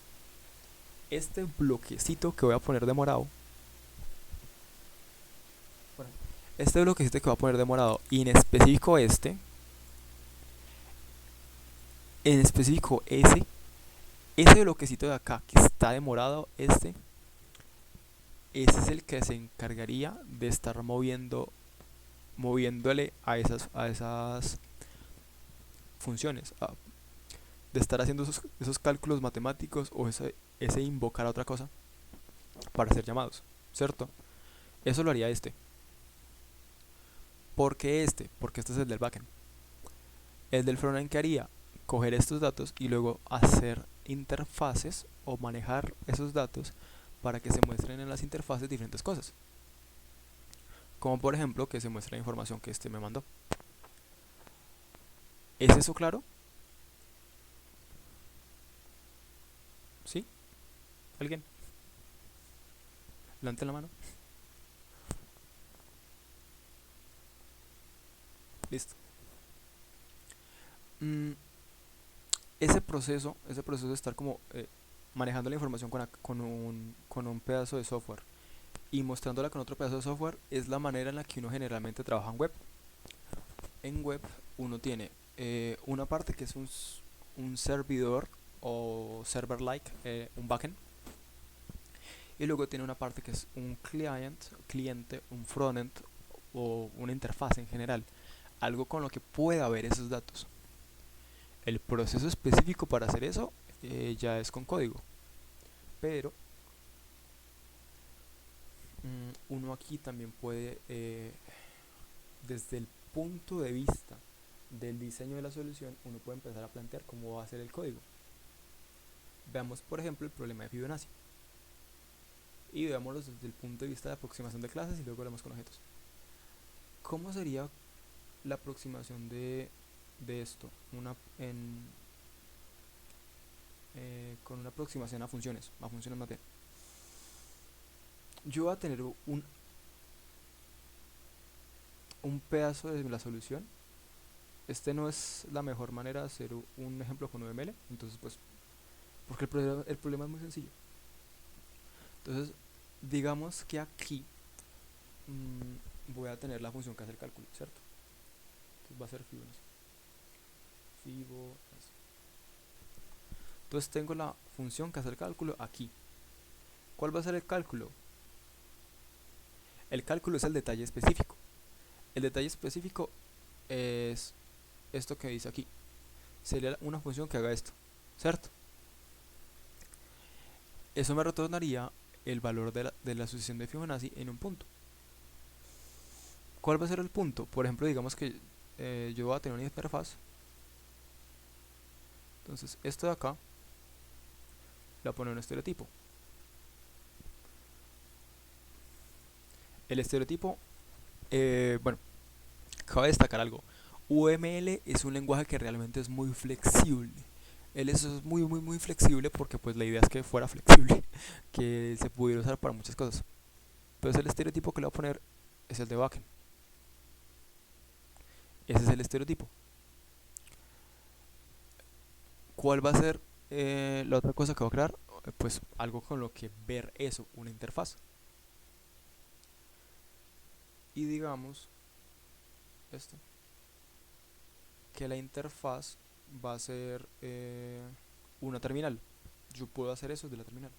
Este bloquecito que voy a poner de morado, bueno, este bloquecito que voy a poner de morado, y en específico ese bloquecito de acá que está de morado, ese es el que se encargaría de estar moviéndole a esas funciones, de estar haciendo esos cálculos matemáticos o ese invocar a otra cosa para ser llamados, ¿cierto? Eso lo haría este. ¿Por qué este? Porque este es el del backend. El del frontend que haría coger estos datos y luego hacer interfaces o manejar esos datos para que se muestren en las interfaces diferentes cosas. Como por ejemplo que se muestre la información que este me mandó. ¿Es eso claro? ¿Sí? ¿Alguien? Levante la mano. Listo. Mm, ese proceso de estar como manejando la información con un pedazo de software y mostrándola con otro pedazo de software es la manera en la que uno generalmente trabaja en web. En web uno tiene una parte que es un servidor o server-like, un backend, y luego tiene una parte que es un cliente, un frontend o una interfaz en general, algo con lo que pueda ver esos datos. El proceso específico para hacer eso ya es con código, pero uno aquí también puede, desde el punto de vista del diseño de la solución, uno puede empezar a plantear cómo va a ser el código. Veamos, por ejemplo, el problema de Fibonacci y veámoslo desde el punto de vista de aproximación de clases y luego hablamos con objetos. ¿Cómo sería la aproximación de esto? Con una aproximación a funciones más bien. Yo voy a tener un pedazo de la solución. Este no es la mejor manera de hacer un ejemplo con UML, entonces pues, porque el problema es muy sencillo. Entonces, digamos que aquí voy a tener la función que hace el cálculo, ¿cierto? Entonces va a ser Fibonacci. Entonces tengo la función que hace el cálculo aquí. ¿Cuál va a ser el cálculo? El cálculo es el detalle específico. El detalle específico es esto que dice aquí. Sería una función que haga esto, ¿cierto? Eso me retornaría el valor de la sucesión de Fibonacci en un punto. ¿Cuál va a ser el punto? Por ejemplo, digamos que yo voy a tener una interfaz. Entonces, esto de acá le voy a poner un estereotipo. El estereotipo, bueno, cabe destacar algo. UML es un lenguaje que realmente es muy flexible. Él es muy flexible porque pues la idea es que fuera flexible, que se pudiera usar para muchas cosas. Entonces el estereotipo que le voy a poner es el de backend. Ese es el estereotipo. ¿Cuál va a ser la otra cosa que voy a crear? Pues algo con lo que ver eso, una interfaz. Y digamos esto, que la interfaz va a ser una terminal. Yo puedo hacer eso de la terminal.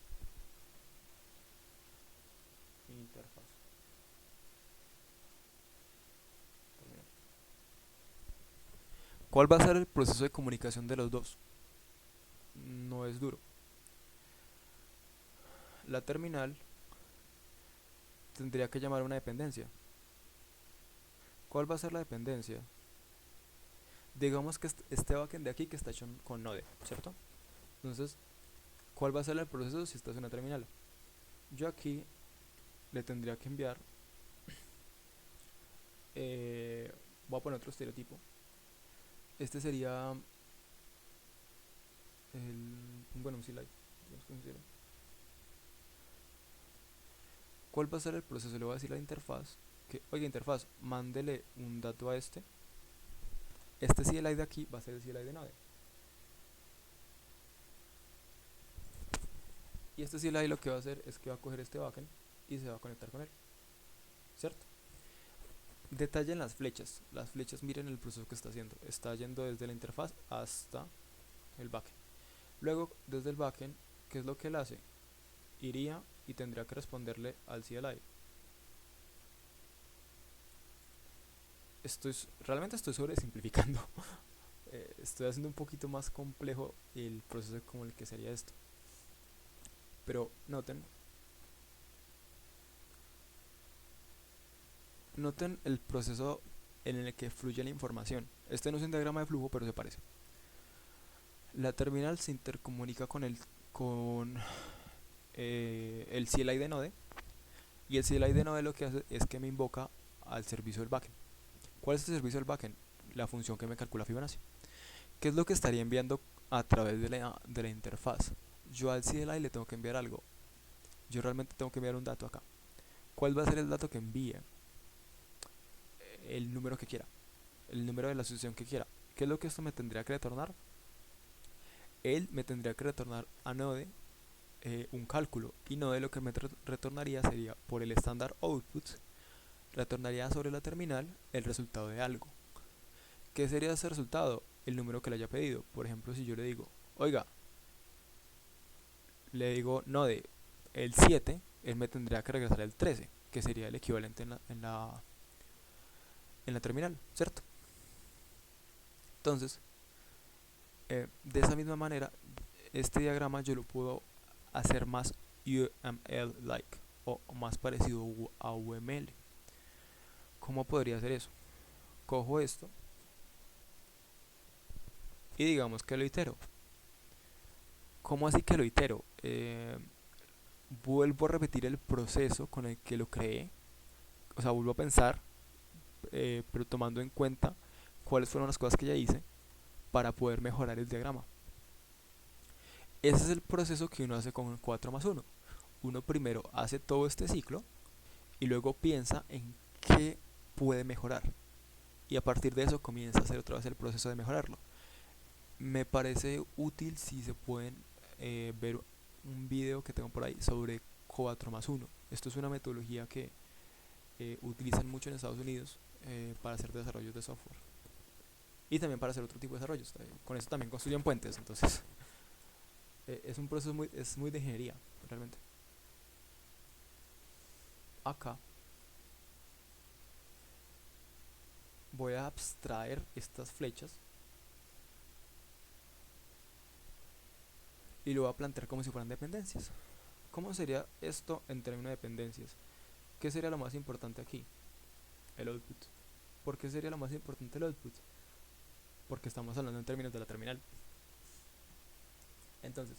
Interfaz. Terminal. ¿Cuál va a ser el proceso de comunicación de los dos? No es duro. La terminal tendría que llamar a una dependencia. ¿Cuál va a ser la dependencia? Digamos que este backend de aquí que está hecho con Node, ¿cierto? Entonces, ¿cuál va a ser el proceso si esta es una terminal? Yo aquí le tendría que enviar, voy a poner otro estereotipo. Este sería bueno, un CLI. ¿Cuál va a ser el proceso? Le voy a decir a la interfaz que, oiga, interfaz, mándele un dato a este. Este CLI de aquí va a ser el CLI de Node. Y este CLI lo que va a hacer es que va a coger este backend y se va a conectar con él, ¿cierto? Detalle en las flechas. Las flechas, miren el proceso que está haciendo. Está yendo desde la interfaz hasta el backend. Luego, desde el backend, ¿qué es lo que él hace? Iría y tendría que responderle al CLI. Realmente estoy sobresimplificando. Estoy haciendo un poquito más complejo el proceso como el que sería esto. Pero noten el proceso en el que fluye la información. Este no es un diagrama de flujo, pero se parece. La terminal se intercomunica con el CLI de Node, y el CLI de Node lo que hace es que me invoca al servicio del backend. ¿Cuál es el servicio del backend? La función que me calcula Fibonacci. ¿Qué es lo que estaría enviando a través de la interfaz? Yo al CLI le tengo que enviar algo. Yo realmente tengo que enviar un dato acá. ¿Cuál va a ser el dato que envíe? El número que quiera, el número de la asociación que quiera. ¿Qué es lo que esto me tendría que retornar? Él me tendría que retornar a Node un cálculo, y Node lo que me retornaría sería, por el estándar output, retornaría sobre la terminal el resultado de algo. ¿Qué sería ese resultado? El número que le haya pedido. Por ejemplo, si yo le digo, oiga, le digo Node el 7, él me tendría que regresar el 13, que sería el equivalente en la terminal, ¿cierto? Entonces, de esa misma manera, este diagrama yo lo puedo hacer más UML-like, o más parecido a UML. ¿Cómo podría hacer eso? Cojo esto y digamos que lo itero. ¿Cómo así que lo itero? Vuelvo a repetir el proceso con el que lo creé. O sea, vuelvo a pensar, pero tomando en cuenta cuáles fueron las cosas que ya hice para poder mejorar el diagrama. Ese es el proceso que uno hace con 4 más 1. Uno primero hace todo este ciclo y luego piensa en qué puede mejorar. Y a partir de eso comienza a hacer otra vez el proceso de mejorarlo. Me parece útil si se pueden ver un video que tengo por ahí sobre 4 más 1. Esto es una metodología que utilizan mucho en Estados Unidos para hacer desarrollos de software. Y también para hacer otro tipo de desarrollos. Con eso también construyen puentes. Entonces, es un proceso muy de ingeniería, realmente. Acá voy a abstraer estas flechas y lo voy a plantear como si fueran dependencias. ¿Cómo sería esto en términos de dependencias? ¿Qué sería lo más importante aquí? El output. ¿Por qué sería lo más importante el output? Porque estamos hablando en términos de la terminal. Entonces,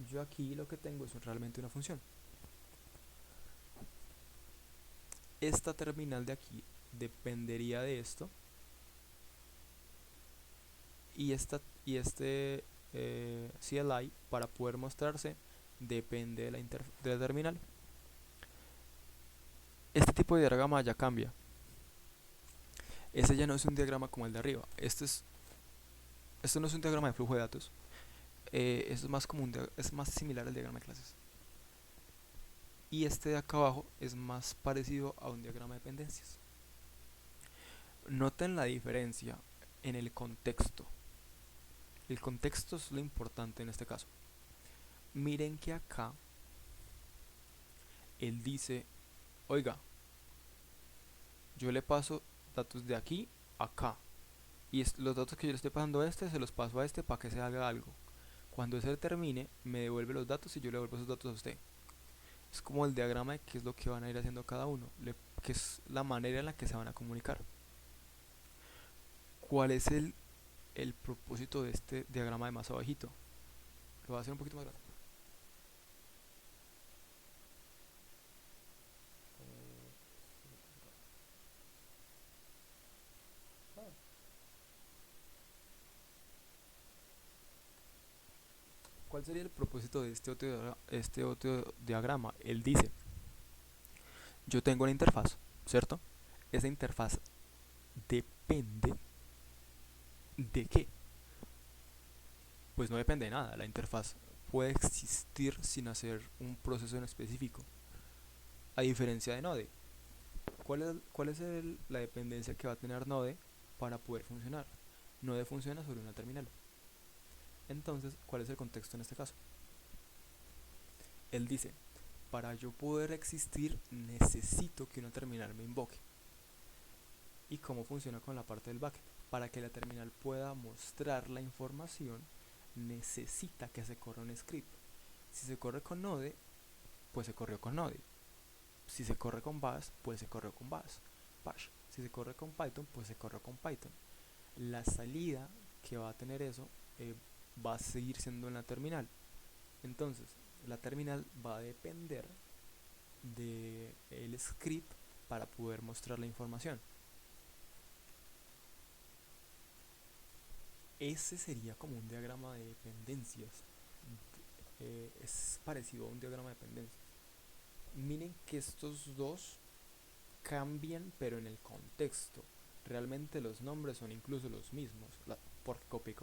yo aquí lo que tengo es realmente una función. Esta terminal de aquí dependería de esto, y este CLI, para poder mostrarse, depende de la terminal. Este tipo de diagrama ya cambia. Este ya no es un diagrama como el de arriba. Esto no es un diagrama de flujo de datos. Esto es más es más similar al diagrama de clases. Y este de acá abajo es más parecido a un diagrama de dependencias. Noten la diferencia en el contexto. El contexto es lo importante en este caso. Miren que acá él dice, oiga, yo le paso datos de aquí a acá, y los datos que yo le estoy pasando a este se los paso a este para que se haga algo. Cuando ese termine, me devuelve los datos y yo le devuelvo esos datos a usted. Es como el diagrama de qué es lo que van a ir haciendo cada uno, que es la manera en la que se van a comunicar. ¿Cuál es el propósito de este diagrama de más abajito? Lo voy a hacer un poquito más grande. ¿Cuál sería el propósito de este otro diagrama? Él dice, yo tengo una interfaz, ¿cierto? Esa interfaz depende ¿de qué? Pues no depende de nada la interfaz. puede existir sin hacer un proceso en específico, a diferencia de Node. ¿Cuál es la dependencia que va a tener Node para poder funcionar? Node funciona sobre una terminal. Entonces, ¿cuál es el contexto en este caso? Él dice, para yo poder existir necesito que una terminal me invoque. ¿Y cómo funciona con la parte del backend? Para que la terminal pueda mostrar la información, necesita que se corra un script. Si se corre con Node, pues se corrió con Node. Si se corre con Bash, pues se corrió con Bash. Si se corre con Python, pues se corrió con Python. La salida que va a tener eso va a seguir siendo en la terminal. Entonces, la terminal va a depender del script para poder mostrar la información. Ese sería como un diagrama de dependencias. Es parecido a un diagrama de dependencias. Miren que estos dos cambian, pero en el contexto. Realmente los nombres son incluso los mismos, porque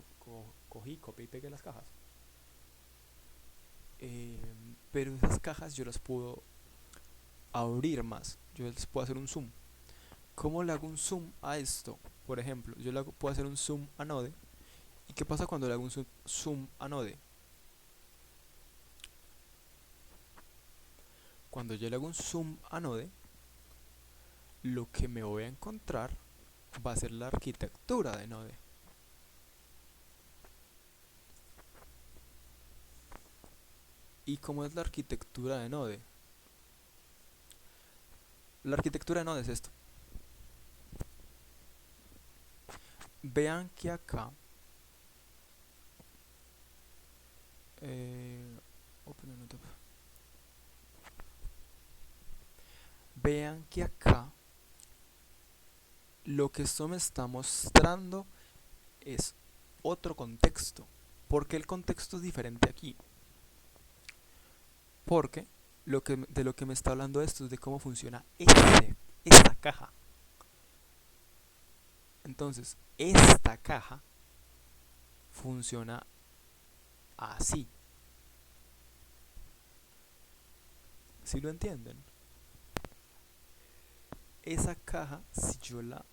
cogí, copié y pegué las cajas. Pero esas cajas yo las puedo abrir más. Yo les puedo hacer un zoom. ¿Cómo le hago un zoom a esto? Por ejemplo, puedo hacer un zoom a Node. ¿Y qué pasa cuando le hago un zoom a Node? Cuando yo le hago un zoom a Node, lo que me voy a encontrar va a ser la arquitectura de Node. ¿Y cómo es la arquitectura de Node? La arquitectura de Node es esto. Vean que acá vean que acá lo que esto me está mostrando es otro contexto. ¿Por qué el contexto es diferente aquí? Porque de lo que me está hablando esto es de cómo funciona esta caja. Entonces, esta caja funciona así. ¿Sí lo entienden? Esa caja, si yo la...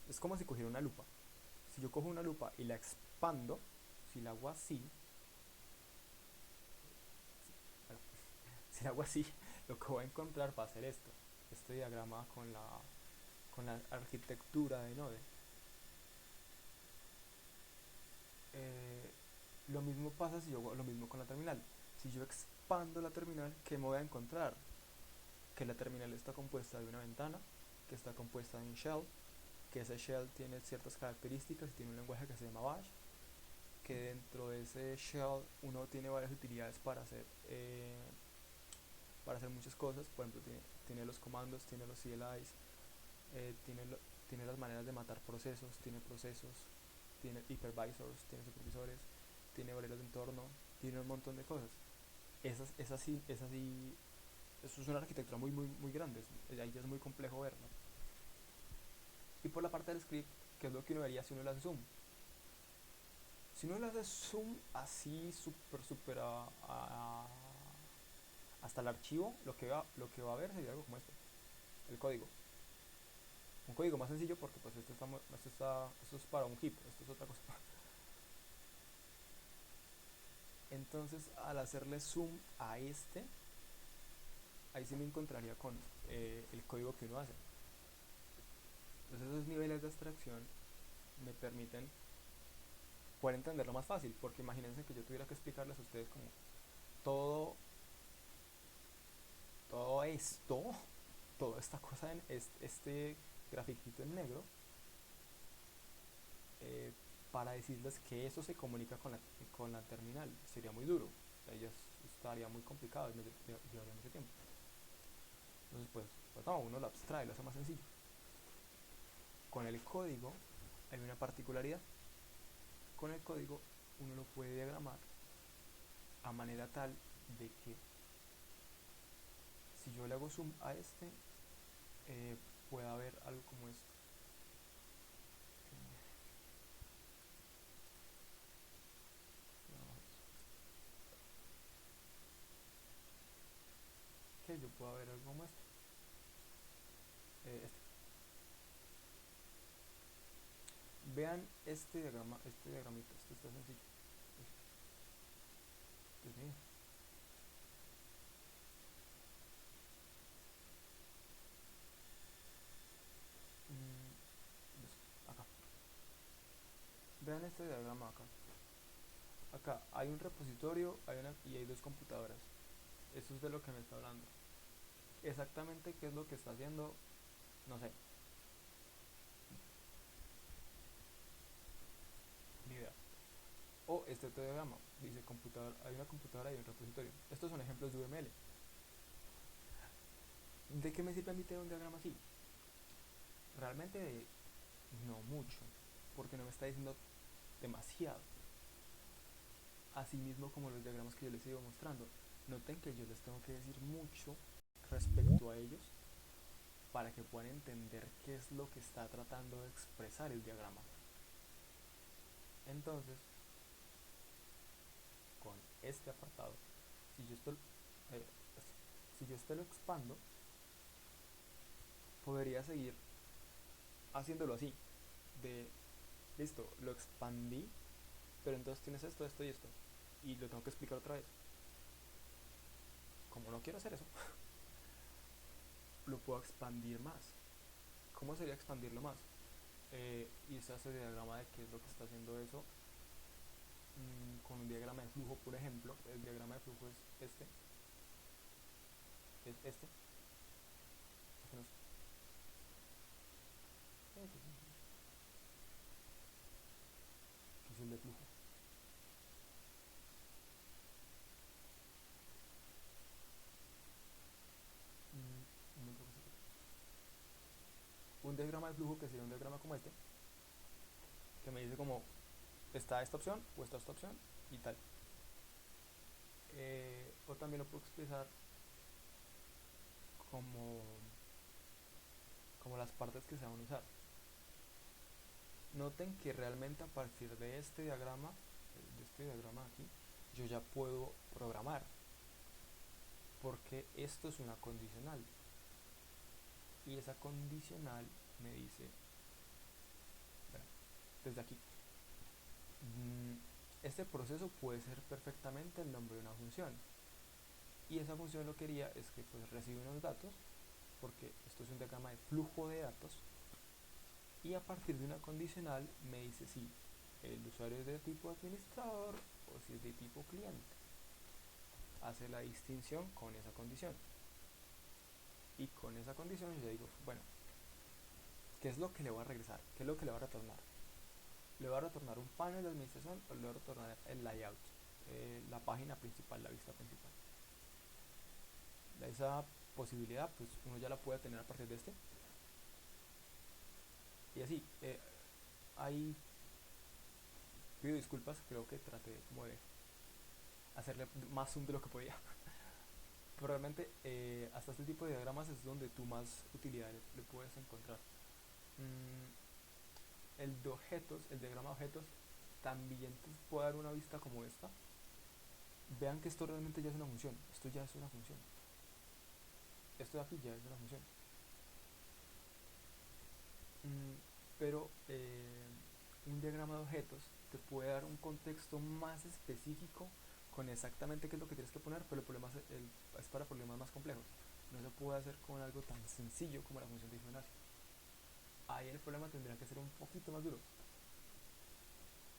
Es como si cogiera una lupa. Si yo cojo una lupa y la expando, si la hago así, si la hago así, lo que voy a encontrar va a ser esto. Este diagrama con la arquitectura de Node. Lo mismo pasa si yo hago lo mismo con la terminal. Si yo expando la terminal, ¿qué me voy a encontrar? Que la terminal está compuesta de una ventana, que está compuesta de un shell, que ese shell tiene ciertas características y tiene un lenguaje que se llama bash, que dentro de ese shell uno tiene varias utilidades para hacer muchas cosas. Por ejemplo, tiene los comandos, tiene los CLIs, tiene las maneras de matar procesos, tiene hypervisors, tiene supervisores, tiene variables de entorno, tiene un montón de cosas. Eso es una arquitectura muy, muy, muy grande. Ahí ya es muy complejo verlo. Y por la parte del script, que es lo que uno vería si uno le hace zoom. Si uno le hace zoom así, súper hasta el archivo, lo que va a ver sería algo como esto: el código. Un código más sencillo, porque pues esto es para un heap, esto es otra cosa. Entonces, al hacerle zoom a ahí sí me encontraría con el código que uno hace. Entonces, esos niveles de abstracción me permiten poder entenderlo más fácil, porque imagínense que yo tuviera que explicarles a ustedes como todo esto, toda esta cosa en este grafiquito en negro, para decirles que eso se comunica con la terminal. Sería muy duro, o sea, ya estaría muy complicado y llevaría mucho tiempo. Entonces pues no, uno lo abstrae, lo hace más sencillo. Con el código hay una particularidad. Con el código uno lo puede diagramar a manera tal de que si yo le hago zoom a pueda haber algo como esto. Vean este diagrama, este diagramita, esto está sencillo. Dios mío. Acá. Vean este diagrama acá. Acá hay un repositorio y hay dos computadoras. Eso es de lo que me está hablando. Exactamente qué es lo que está haciendo, no sé. Ni idea. O este otro diagrama. Dice computador, hay una computadora y un repositorio. Estos son ejemplos de UML. ¿De qué me sirve a mí tener un diagrama así? Realmente no mucho, porque no me está diciendo demasiado. Así mismo como los diagramas que yo les iba mostrando. Noten que yo les tengo que decir mucho respecto a ellos para que puedan entender qué es lo que está tratando de expresar el diagrama. Entonces, con este apartado, si yo eh, esto lo expando, podría seguir haciéndolo así, de listo, lo expandí, pero entonces tienes esto, esto y esto, y lo tengo que explicar otra vez. Como no quiero hacer eso, lo puedo expandir más. ¿Cómo sería expandirlo más? Y se hace el diagrama de qué es lo que está haciendo eso con un diagrama de flujo, por ejemplo. El diagrama de flujo es este. Es este. No es, que es el de flujo. Un diagrama de flujo que sería un diagrama como este, que me dice como está esta opción o está esta opción y tal. O también lo puedo expresar como, como las partes que se van a usar. Noten que realmente a partir de este diagrama aquí, yo ya puedo programar, porque esto es una condicional. Y esa condicional me dice, bueno, desde aquí, este proceso puede ser perfectamente el nombre de una función. Y esa función lo que haría es que pues recibe unos datos, porque esto es un diagrama de flujo de datos, y a partir de una condicional me dice si el usuario es de tipo administrador o si es de tipo cliente. Hace la distinción con esa condición. Y con esa condición yo digo, bueno, ¿qué es lo que le va a regresar? ¿Qué es lo que le va a retornar? ¿Le va a retornar un panel de administración o le va a retornar el layout? La página principal, la vista principal. Esa posibilidad pues uno ya la puede tener a partir de este. Y así, hay, pido disculpas, creo que traté como de hacerle más zoom de lo que podía. Pero realmente hasta este tipo de diagramas es donde tú más utilidad le puedes encontrar. El de objetos, el diagrama de objetos, también te puede dar una vista como esta. Vean que esto realmente ya es una función. Esto ya es una función. Esto de aquí ya es una función. Pero un diagrama de objetos te puede dar un contexto más específico con exactamente qué es lo que tienes que poner, pero el problema es para problemas más complejos. No se puede hacer con algo tan sencillo como la función de Fibonacci. Ahí el problema tendría que ser un poquito más duro.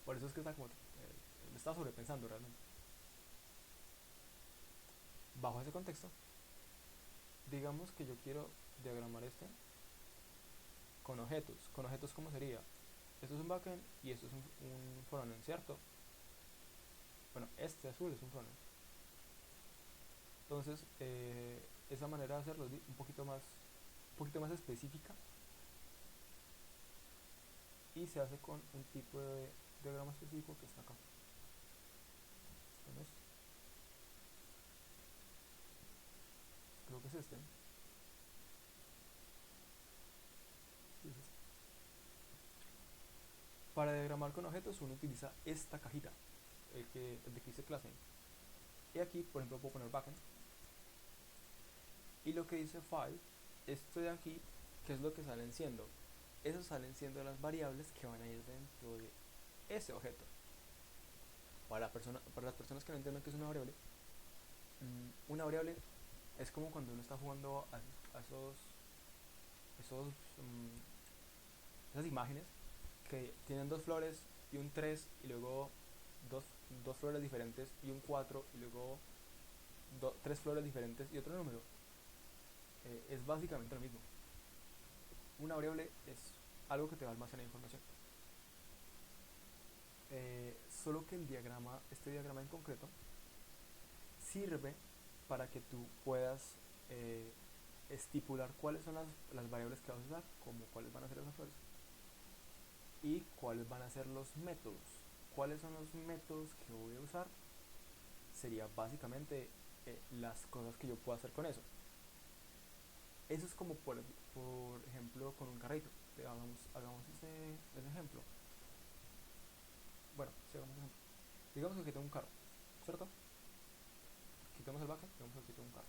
Por eso es que está como me está sobrepensando realmente. Bajo ese contexto, digamos que yo quiero diagramar este con objetos. ¿Con objetos cómo sería? Esto es un backend y esto es un frontend, ¿cierto? Bueno, este azul es un frontend. Entonces, esa manera de hacerlo es un poquito más específica y se hace con un tipo de diagrama específico que está acá. ¿Ves? Creo que es este. Sí, es este. Para diagramar con objetos uno utiliza esta cajita, el de que dice clase. Y aquí, por ejemplo, puedo poner backend. Y lo que dice file, esto de aquí, ¿qué es lo que salen siendo? Esos salen siendo las variables que van a ir dentro de ese objeto. Para las personas que no entiendan qué es una variable es como cuando uno está jugando a esos, esas imágenes que tienen dos flores y un 3 y luego dos, dos flores diferentes y un 4 y luego tres flores diferentes y otro número. Es básicamente lo mismo. Una variable es algo que te va a almacenar información. Solo que este diagrama en concreto, sirve para que tú puedas estipular cuáles son las variables que vas a usar, como cuáles van a ser esas flores y cuáles van a ser los métodos. ¿Cuáles son los métodos que voy a usar? Sería básicamente las cosas que yo puedo hacer con eso. Eso es como por ejemplo con un carrito. Hagamos ese ejemplo. Bueno, sí, hagamos ejemplo. Digamos que aquí tengo un carro, ¿cierto? Quitemos el backend, digamos que aquí tengo un carro.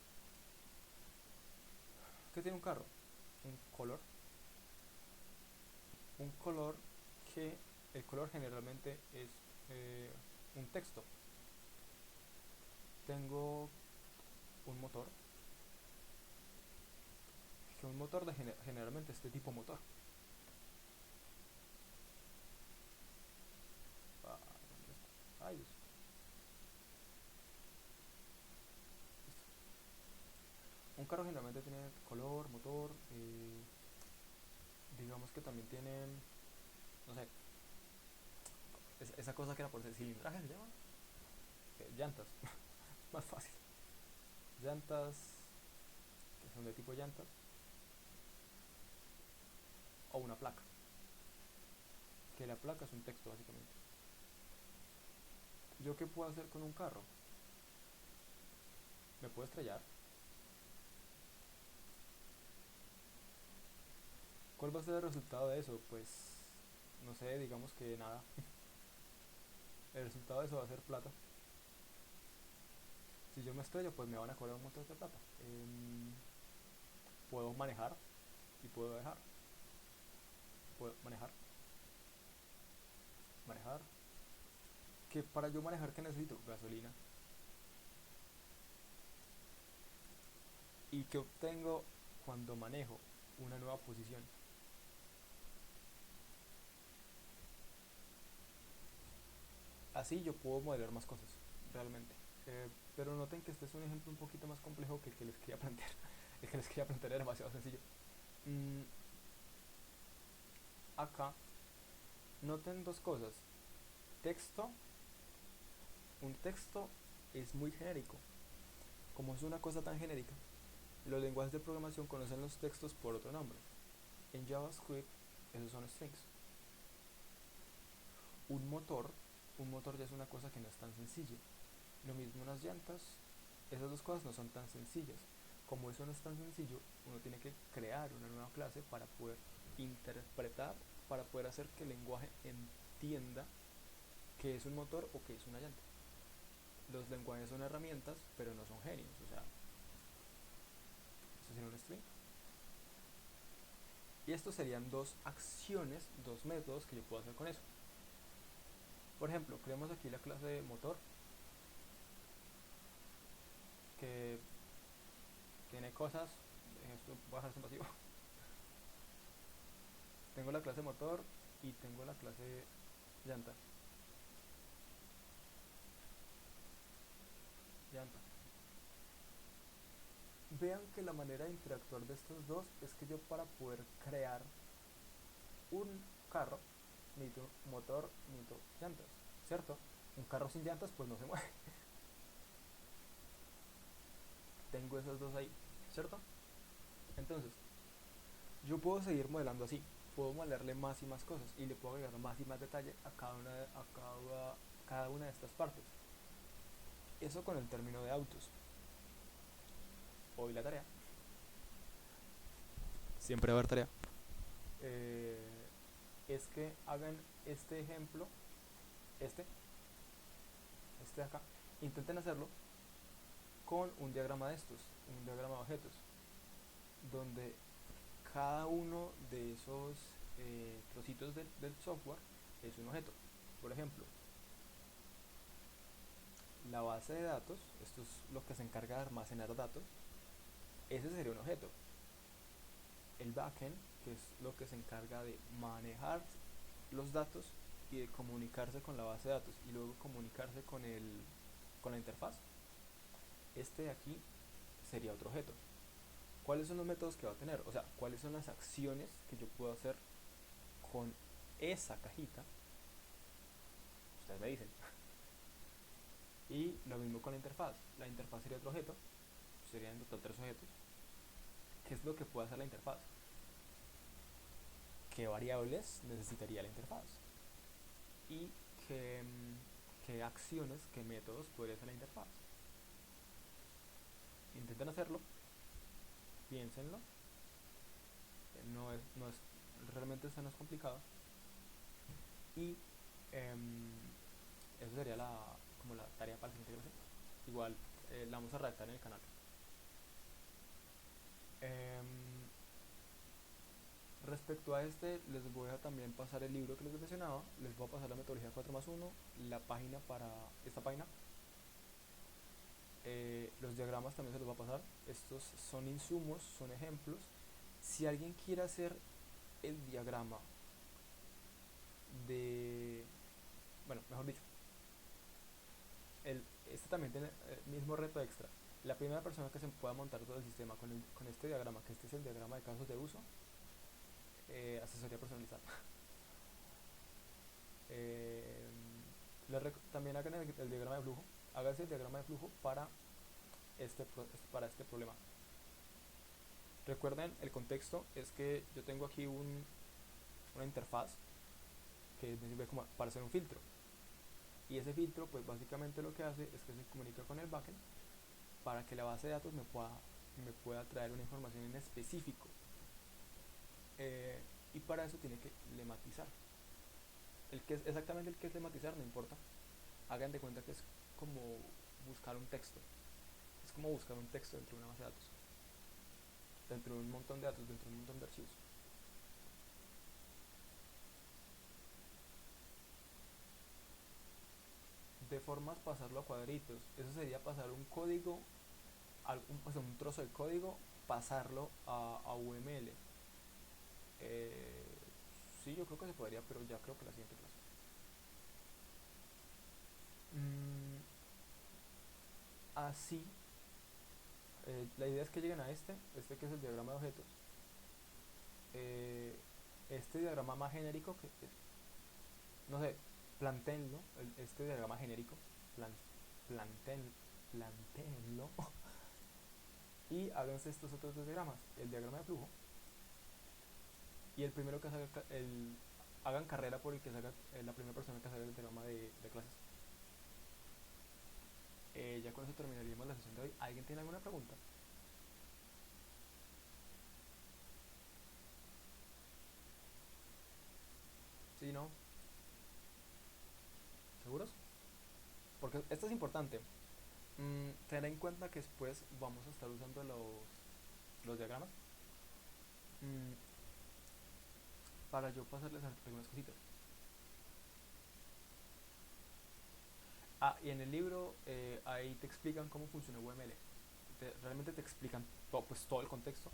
¿Qué tiene un carro? Un color. Un color que el color generalmente es un texto. Tengo un motor, que un motor generalmente este tipo motor. ¿Dónde está? Ay, Dios. Un carro generalmente tiene color, motor, digamos que también tienen, no sé, esa cosa que era por el cilindraje se llama, llantas, más fácil. Llantas, que son de tipo llantas, o una placa, que la placa es un texto básicamente. ¿Yo qué puedo hacer con un carro? Me puedo estrellar. ¿Cuál va a ser el resultado de eso? Pues, no sé, digamos que nada. El resultado de eso va a ser plata. Si yo me estrello, pues me van a cobrar un montón de plata. Puedo manejar y puedo dejar. Puedo manejar. Que para yo manejar, ¿qué necesito? Gasolina. ¿Y qué obtengo cuando manejo una nueva posición? Así yo puedo modelar más cosas, realmente. Pero noten que este es un ejemplo un poquito más complejo que el que les quería plantear. El que les quería plantear era demasiado sencillo. Mm, Acá noten dos cosas. Texto, un texto es muy genérico. Como es una cosa tan genérica, los lenguajes de programación conocen los textos por otro nombre. En JavaScript, esos son strings. Un motor, un motor ya es una cosa que no es tan sencilla. Lo mismo unas llantas, esas dos cosas no son tan sencillas. Como eso no es tan sencillo, uno tiene que crear una nueva clase para poder interpretar, para poder hacer que el lenguaje entienda qué es un motor o qué es una llanta. Los lenguajes son herramientas, pero no son genios. O sea, esto sería un string. Y estos serían dos acciones, dos métodos que yo puedo hacer con eso. Por ejemplo, creamos aquí la clase de motor, que tiene cosas. Esto voy a dejar esto en vacío. Tengo la clase motor y tengo la clase llanta. Llanta. Vean que la manera de interactuar de estos dos es que yo, para poder crear un carro, necesito motor, necesito llantas, ¿cierto? Un carro sin llantas pues no se mueve. Tengo esos dos ahí, ¿cierto? Entonces, yo puedo seguir modelando así. Puedo modelarle más y más cosas y le puedo agregar más y más detalle a cada una de estas partes. Eso con el término de autos. Hoy la tarea. Siempre va a haber tarea. Eh, es que hagan este ejemplo, este de acá. Intenten hacerlo con un diagrama de estos, un diagrama de objetos, donde cada uno de esos trocitos del software es un objeto. Por ejemplo, la base de datos, esto es lo que se encarga de almacenar datos, ese sería un objeto. El backend, que es lo que se encarga de manejar los datos y de comunicarse con la base de datos y luego comunicarse con la interfaz, este de aquí sería otro objeto. ¿Cuáles son los métodos que va a tener? O sea, ¿cuáles son las acciones que yo puedo hacer con esa cajita? Ustedes me dicen. Y lo mismo con la interfaz. La interfaz sería otro objeto. Serían en total tres objetos. ¿Qué es lo que puede hacer la interfaz? ¿Qué variables necesitaría la interfaz? Y qué acciones, qué métodos podría hacer la interfaz. Intenten hacerlo, piénsenlo. No es realmente esto no es complicado. Y eso sería como la tarea para la siguiente clase. Igual la vamos a redactar en el canal. Em, Respecto a este, les voy a también pasar el libro que les mencionaba. Les voy a pasar la metodología 4+1, la página para esta página. Los diagramas también se los voy a pasar. Estos son insumos, son ejemplos. Si alguien quiere hacer el diagrama de... Bueno, mejor dicho, este también tiene el mismo reto extra. La primera persona que se pueda montar todo el sistema con este diagrama, que este es el diagrama de casos de uso, asesoría personalizada. Eh, También hagan el diagrama de flujo. Háganse el diagrama de flujo para este problema. Recuerden, el contexto es que yo tengo aquí una interfaz que me sirve como para hacer un filtro. Y ese filtro, pues básicamente lo que hace es que se comunica con el backend para que la base de datos me pueda traer una información en específico. Y para eso tiene que lematizar. Exactamente el que es lematizar, no importa. Hagan de cuenta que es como buscar un texto. Es como buscar un texto dentro de una base de datos. Dentro de un montón de datos, dentro de un montón de archivos. De formas pasarlo a cuadritos. Eso sería pasar un código, un trozo de código, pasarlo a UML. Sí, yo creo que se podría, pero ya creo que la siguiente clase. Así, la idea es que lleguen a este que es el diagrama de objetos. Este diagrama más genérico, no sé, planteenlo, este diagrama genérico, plan, planteen, planteenlo y háganse estos otros dos diagramas, el diagrama de flujo y el primero que haga hagan carrera por el que se haga la primera persona que haga el diagrama de clases. Ya con eso terminaríamos la sesión de hoy. ¿Alguien tiene alguna pregunta? ¿Sí, no? ¿Seguros? Porque esto es importante. Tener en cuenta que después vamos a estar usando los diagramas mm, para yo pasarles algunas cositas. Y en el libro ahí te explican cómo funciona UML. Realmente te explican pues, todo el contexto.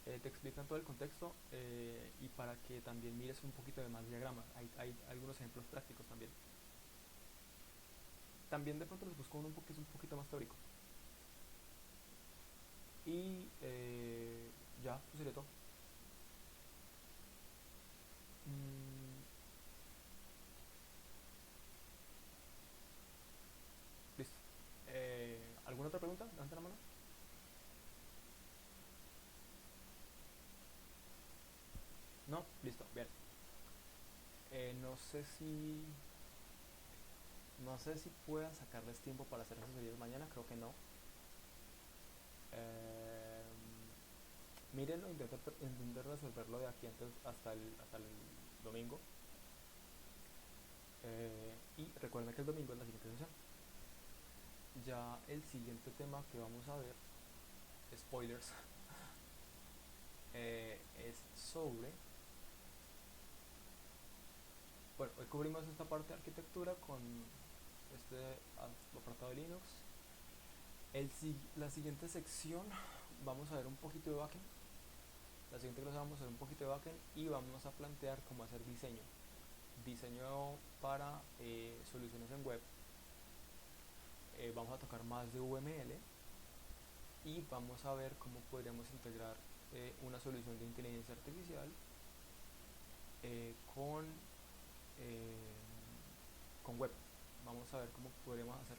Te explican todo el contexto y para que también mires un poquito de más diagramas. Hay algunos ejemplos prácticos también. También de pronto les busco uno que es un poquito más teórico. Y ya, eso sería todo. Mm, Listo. ¿Alguna otra pregunta? Levanten la mano. No, listo, bien. No sé si puedan sacarles tiempo para hacer asesorías mañana, creo que no. Eh, Mírenlo, intenten resolverlo de aquí antes hasta el domingo. Y recuerden que el domingo es la siguiente sesión. Ya el siguiente tema que vamos a ver, spoilers, es sobre Bueno, hoy cubrimos esta parte de arquitectura con este apartado de Linux. La siguiente sección vamos a ver un poquito de backend. La siguiente clase vamos a ver un poquito de backend y vamos a plantear cómo hacer diseño. Diseño para soluciones en web. Vamos a tocar más de UML y vamos a ver cómo podríamos integrar una solución de inteligencia artificial con, eh, con web. Vamos a ver cómo podríamos hacer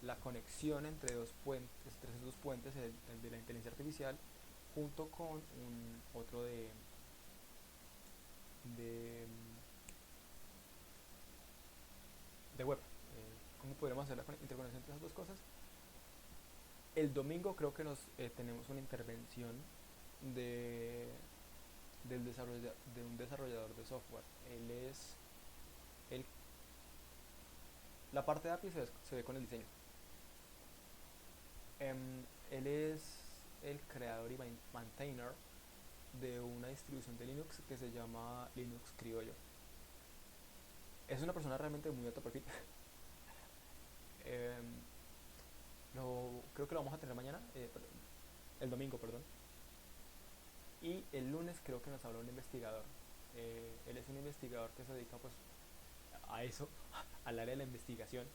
la conexión entre esos dos puentes, el de la inteligencia artificial junto con otro de, de web. ¿Cómo podríamos hacer la interconexión entre esas dos cosas? El domingo creo que tenemos una intervención de, de un desarrollador de software. Él, la parte de API se ve con el diseño. Él es el creador y maintainer de una distribución de Linux que se llama Linux Criollo. Es una persona realmente muy alto perfil. eh, Creo que lo vamos a tener mañana, el domingo, perdón. Y el lunes creo que nos habla un investigador. Él es un investigador que se dedica pues a eso, al área de la investigación.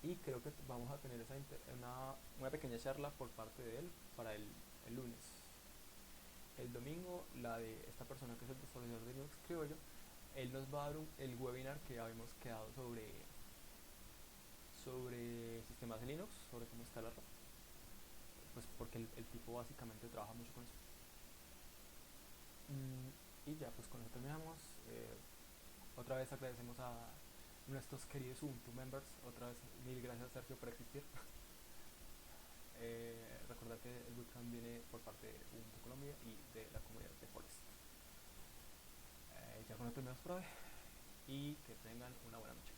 Y creo que vamos a tener una pequeña charla por parte de él para el lunes. El domingo, la de esta persona que es el desarrollador de Linux Criollo, él nos va a dar el webinar que habíamos quedado sobre sistemas de Linux, sobre cómo instalarlo. Pues porque el tipo básicamente trabaja mucho con eso. Y ya, pues con eso terminamos. Otra vez agradecemos a nuestros queridos Ubuntu members. Otra vez, mil gracias Sergio por existir. Recordad que el bootcamp viene por parte de Ubuntu Colombia y de la comunidad de Forest. Ya con esto terminamos por hoy y que tengan una buena noche.